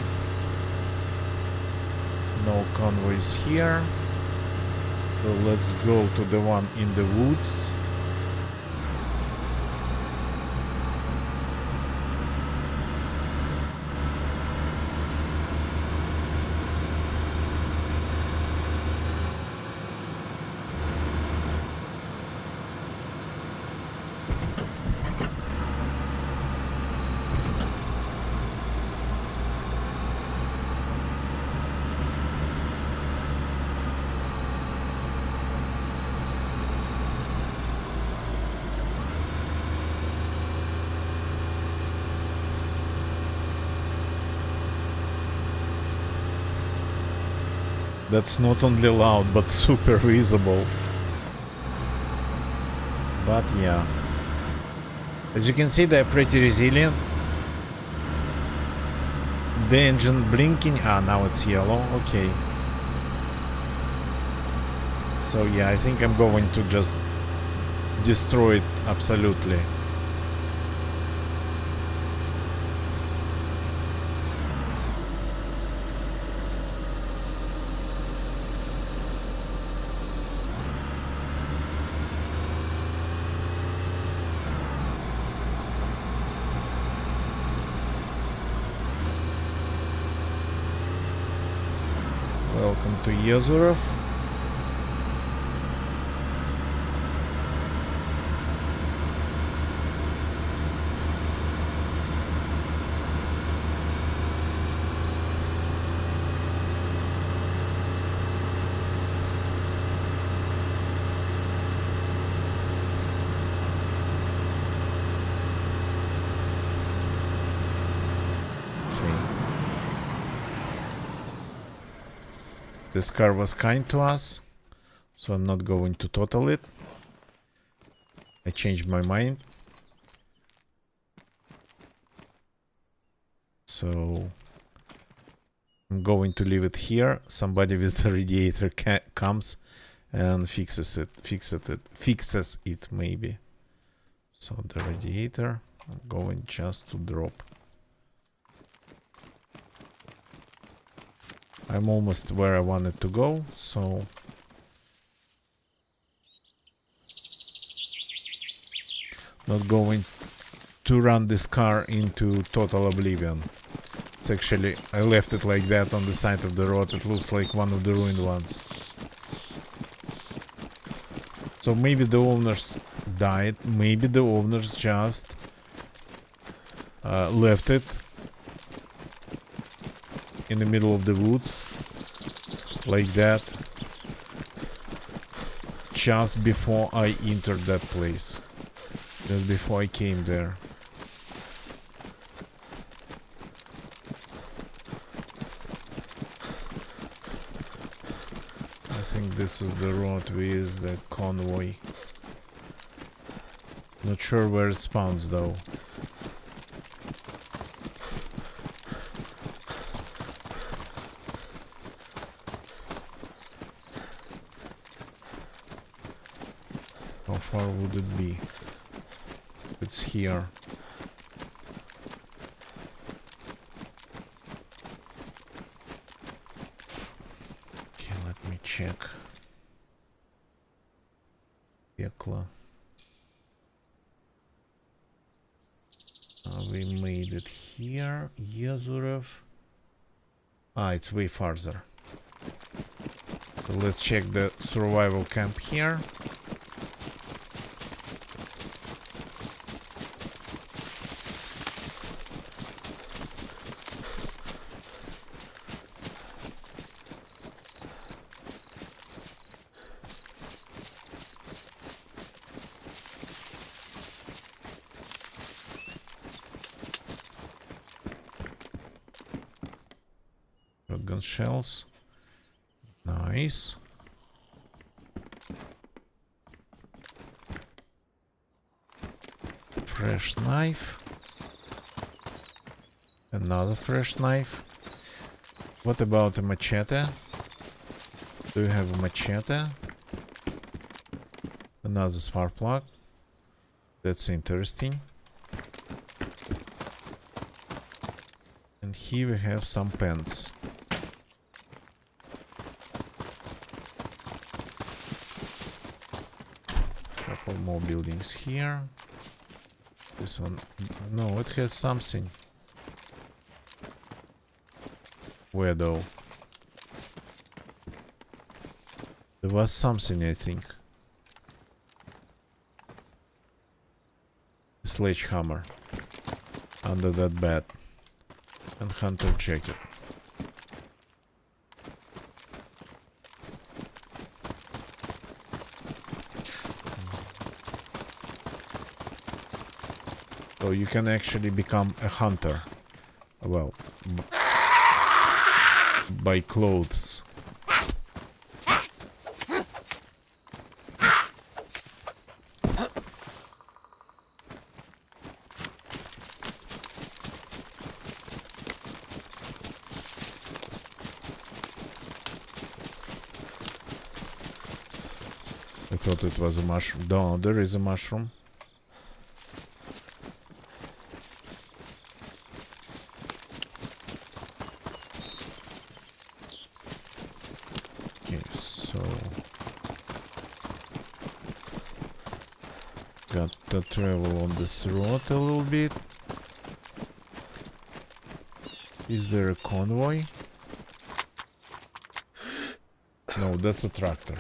No convoys here. So let's go to the one in the woods. That's not only loud but super visible. But yeah, as you can see, they're pretty resilient. The engine blinking. Ah, now it's yellow. Okay. So yeah, I think I'm going to just destroy it absolutely. Welcome to Yezurov. This car was kind to us, so I'm not going to total it. I changed my mind. So I'm going to leave it here. Somebody with the radiator comes and fixes it maybe. So the radiator, I'm going just to drop. I'm almost where I wanted to go, so not going to run this car into total oblivion. It's actually, I left it like that on the side of the road. It looks like one of the ruined ones. So maybe the owners died, maybe the owners just left it in the middle of the woods like that just before I entered that place, just before I came there. I think this is the road with the convoy. Not sure where it spawns though. How far would it be? It's here. Okay, let me check. Pekla. We made it here. Yazurov. Ah, it's way farther. So let's check the survival camp here. Shotgun shells. Nice. Fresh knife. Another fresh knife. What about a machete? Do you have a machete? Another spark plug. That's interesting. And here we have some pants. Couple more buildings here. This one, no, it has something. Where though? There was something, I think. A sledgehammer under that bed and hunter jacket. So you can actually become a hunter. Well, by clothes. I thought it was a mushroom. No, there is a mushroom. Okay, so got to travel on this road a little bit. Is there a convoy? No, that's a tractor.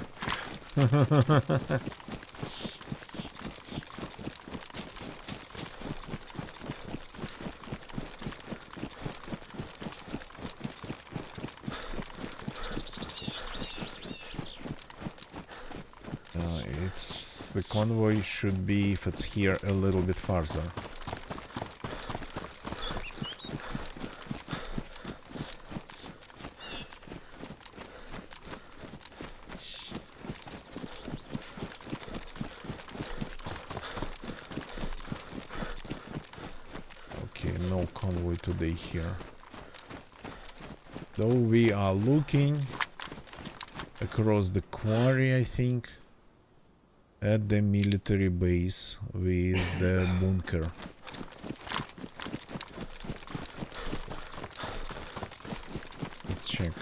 It's the convoy should be, if it's here, a little bit farther. today here. Though we are looking across the quarry, I think, at the military base with the bunker. Let's check.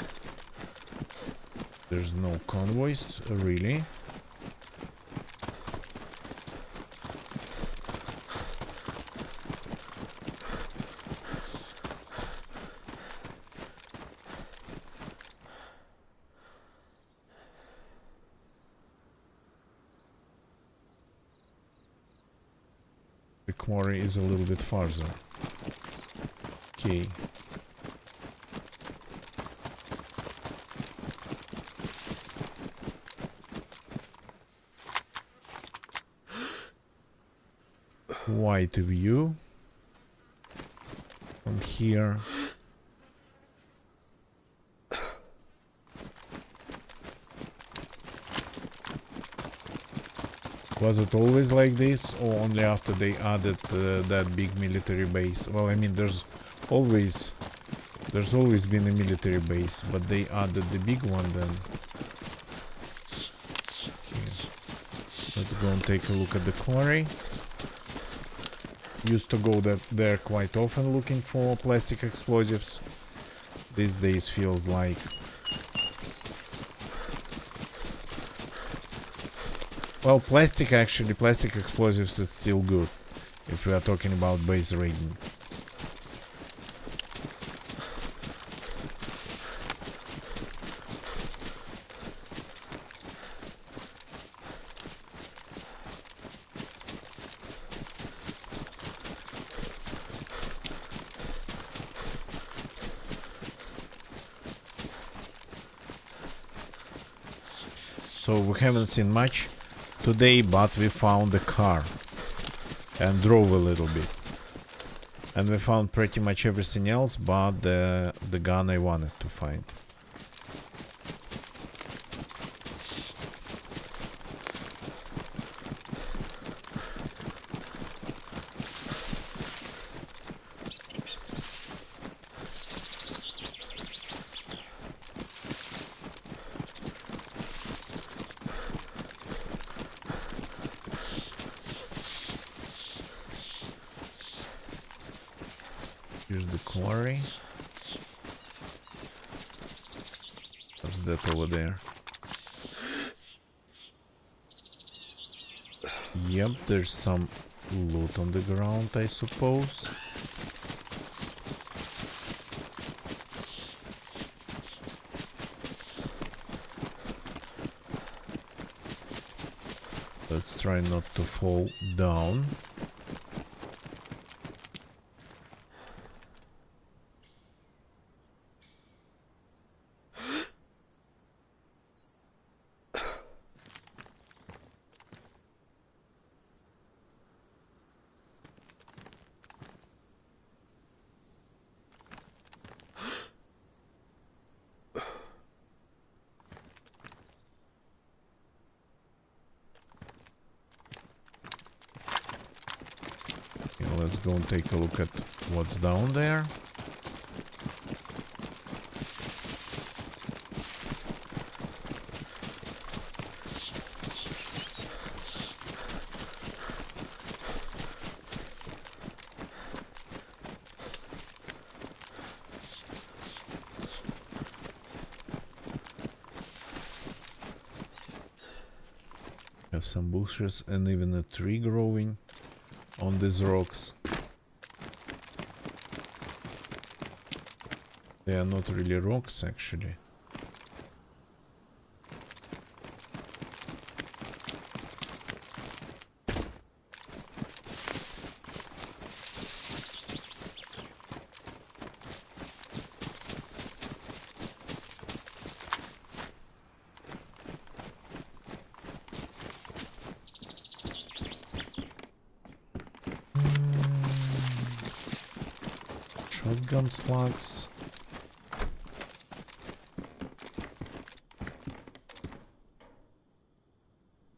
There's no convoys, really. The quarry is a little bit farther. Okay. White view from here. Was it always like this, or only after they added that big military base? Well, I mean, there's always been a military base, but they added the big one then. Okay. Let's go and take a look at the quarry. Used to go there quite often looking for plastic explosives. These days feels like well, plastic explosives is still good if we are talking about base raiding. So we haven't seen much today, but we found a car and drove a little bit, and we found pretty much everything else but the gun I wanted to find. Here's the quarry. What's that over there? Yep, there's some loot on the ground, I suppose. Let's try not to fall down. Let's go and take a look at what's down there. Have some bushes and even a tree growing on these rocks. They are not really rocks, actually. Shotgun slugs.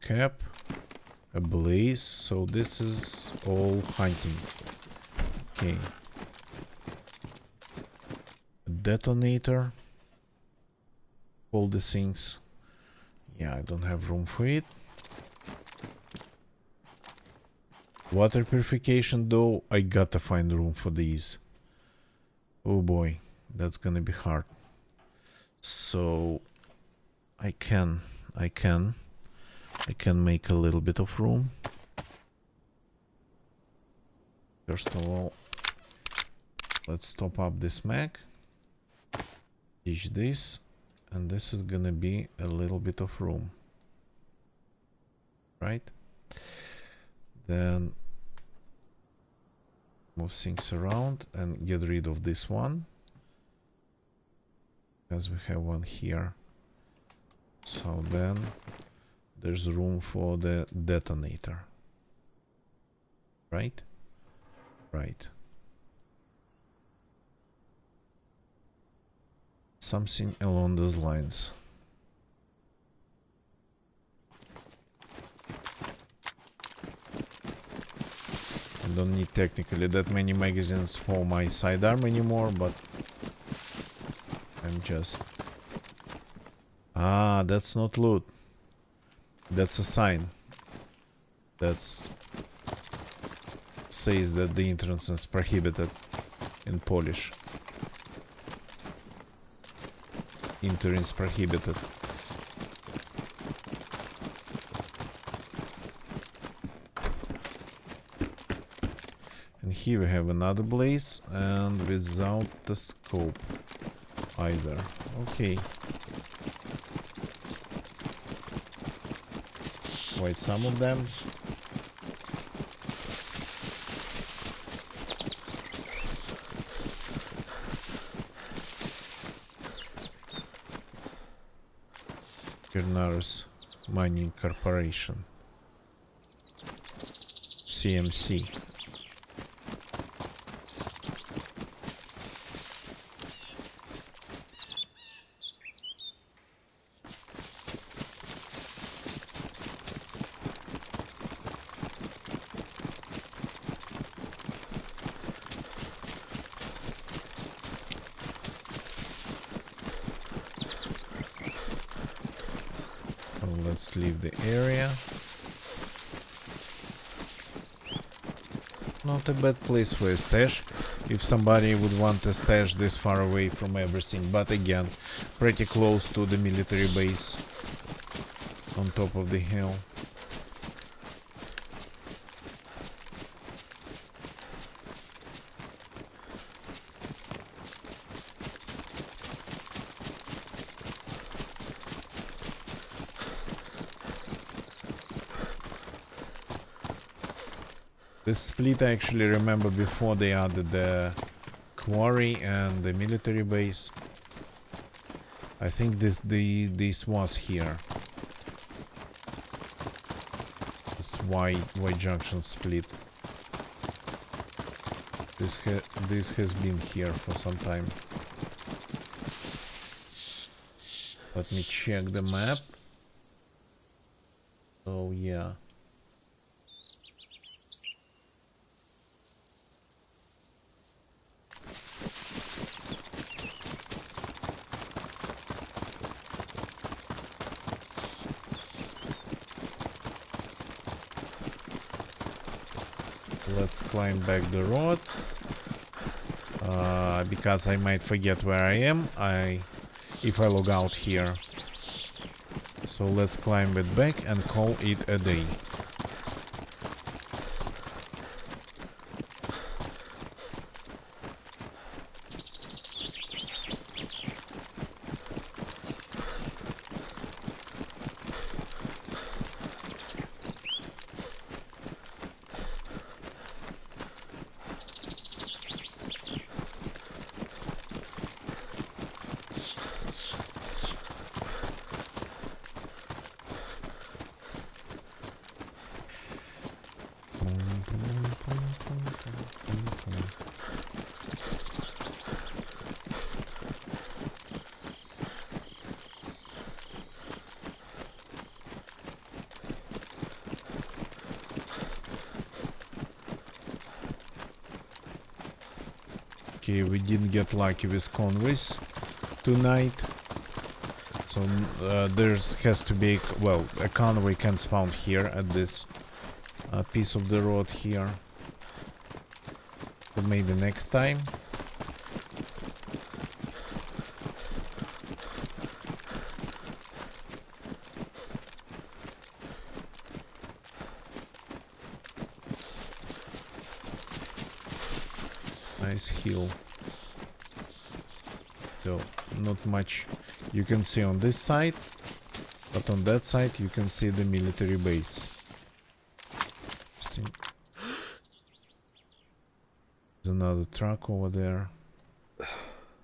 Cap. A blaze. So this is all hunting. Okay. detonator. All the things. Yeah, I don't have room for it. Water purification though, I gotta find room for these. Oh boy, that's gonna be hard. So I can make a little bit of room. First of all, let's top up this mag. Teach this, and this is gonna be a little bit of room. Right? Then move things around and get rid of this one, because we have one here. So then there's room for the detonator. Right? Right. Something along those lines. I don't need technically that many magazines for my sidearm anymore, but I'm just... Ah, that's not loot. That's a sign. That's... says that the entrance is prohibited in Polish. Entering is prohibited. And here we have another blaze, and without the scope either. Okay. Quite some of them. Kernaris Mining Corporation. CMC. Let's leave the area. Not a bad place for a stash, if somebody would want a stash this far away from everything, but again, pretty close to the military base on top of the hill. This split I actually remember before they added the quarry and the military base. I think this was here. It's Y junction split. This has been here for some time. Let me check the map. Oh yeah. Let's climb back the road, because I might forget where I am if I log out here. So let's climb it back and call it a day. Okay, we didn't get lucky with convoys tonight. So there has to be, well, a convoy can spawn here at this piece of the road here. But maybe next time. Nice hill. So not much you can see on this side, but on that side you can see the military base. There's another truck over there,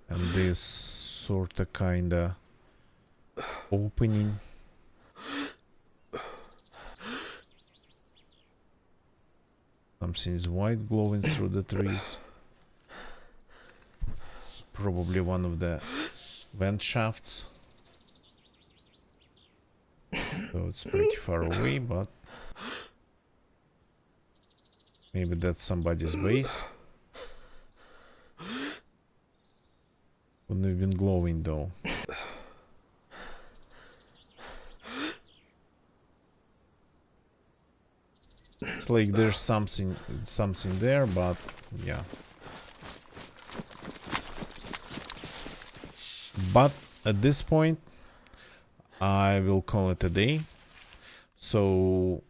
and this sorta kinda opening. Something is white glowing through the trees. Probably one of the vent shafts. So it's pretty far away, but maybe that's somebody's base. Wouldn't have been glowing though. It's like there's something there, but yeah. But at this point, I will call it a day. So,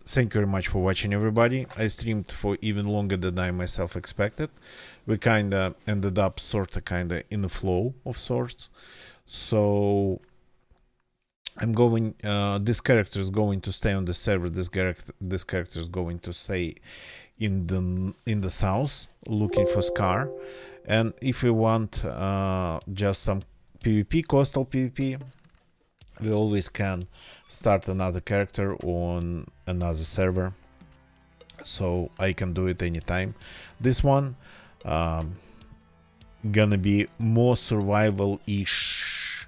thank you very much for watching, everybody. I streamed for even longer than I myself expected. We kinda ended up sorta kinda in a flow of sorts. So, I'm going, this character is going to stay on the server. This character is going to stay in the south, looking for Scar. And if we want just some PvP, coastal PvP, we always can start another character on another server. So I can do it anytime. This one gonna be more survival-ish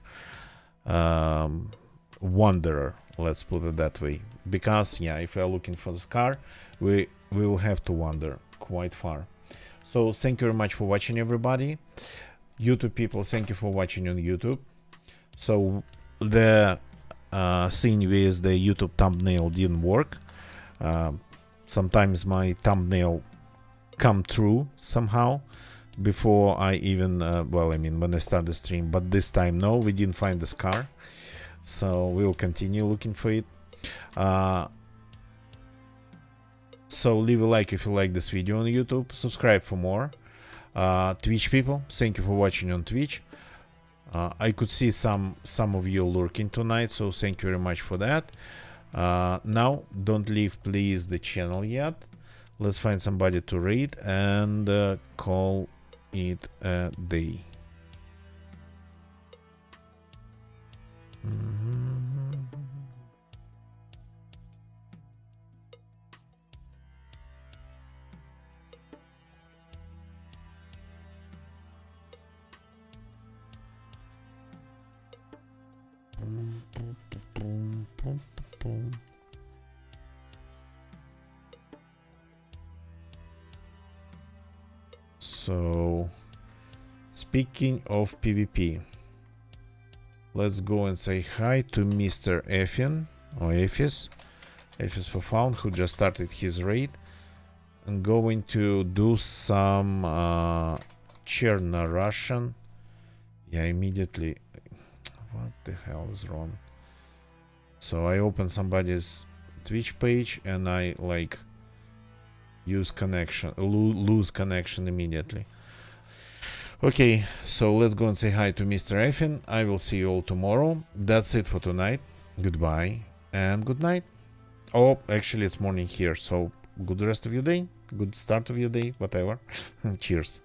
wanderer, let's put it that way. Because yeah, if we are looking for the Scar, we will have to wander quite far. So thank you very much for watching, everybody. YouTube people, thank you for watching on YouTube. So the thing with the YouTube thumbnail didn't work. Sometimes my thumbnail come true somehow before I even, well, I mean when I start the stream. But this time, no, we didn't find the Scar. So we'll continue looking for it. So leave a like if you like this video on YouTube. Subscribe for more. Twitch people, thank you for watching on Twitch. I could see some of you lurking tonight, so thank you very much for that. Now, don't leave please the channel yet. Let's find somebody to raid and call it a day. So, speaking of PvP, let's go and say hi to Mr. Effin, or Ephis for Found, who just started his raid. I'm going to do some Cherna Russian. Yeah, immediately. What the hell is wrong? So I open somebody's Twitch page and I like lose connection immediately. Okay, so let's go and say hi to Mr. Effin. I will see you all tomorrow. That's it for tonight. Goodbye and good night. Oh, actually it's morning here, so good rest of your day, good start of your day, whatever. Cheers.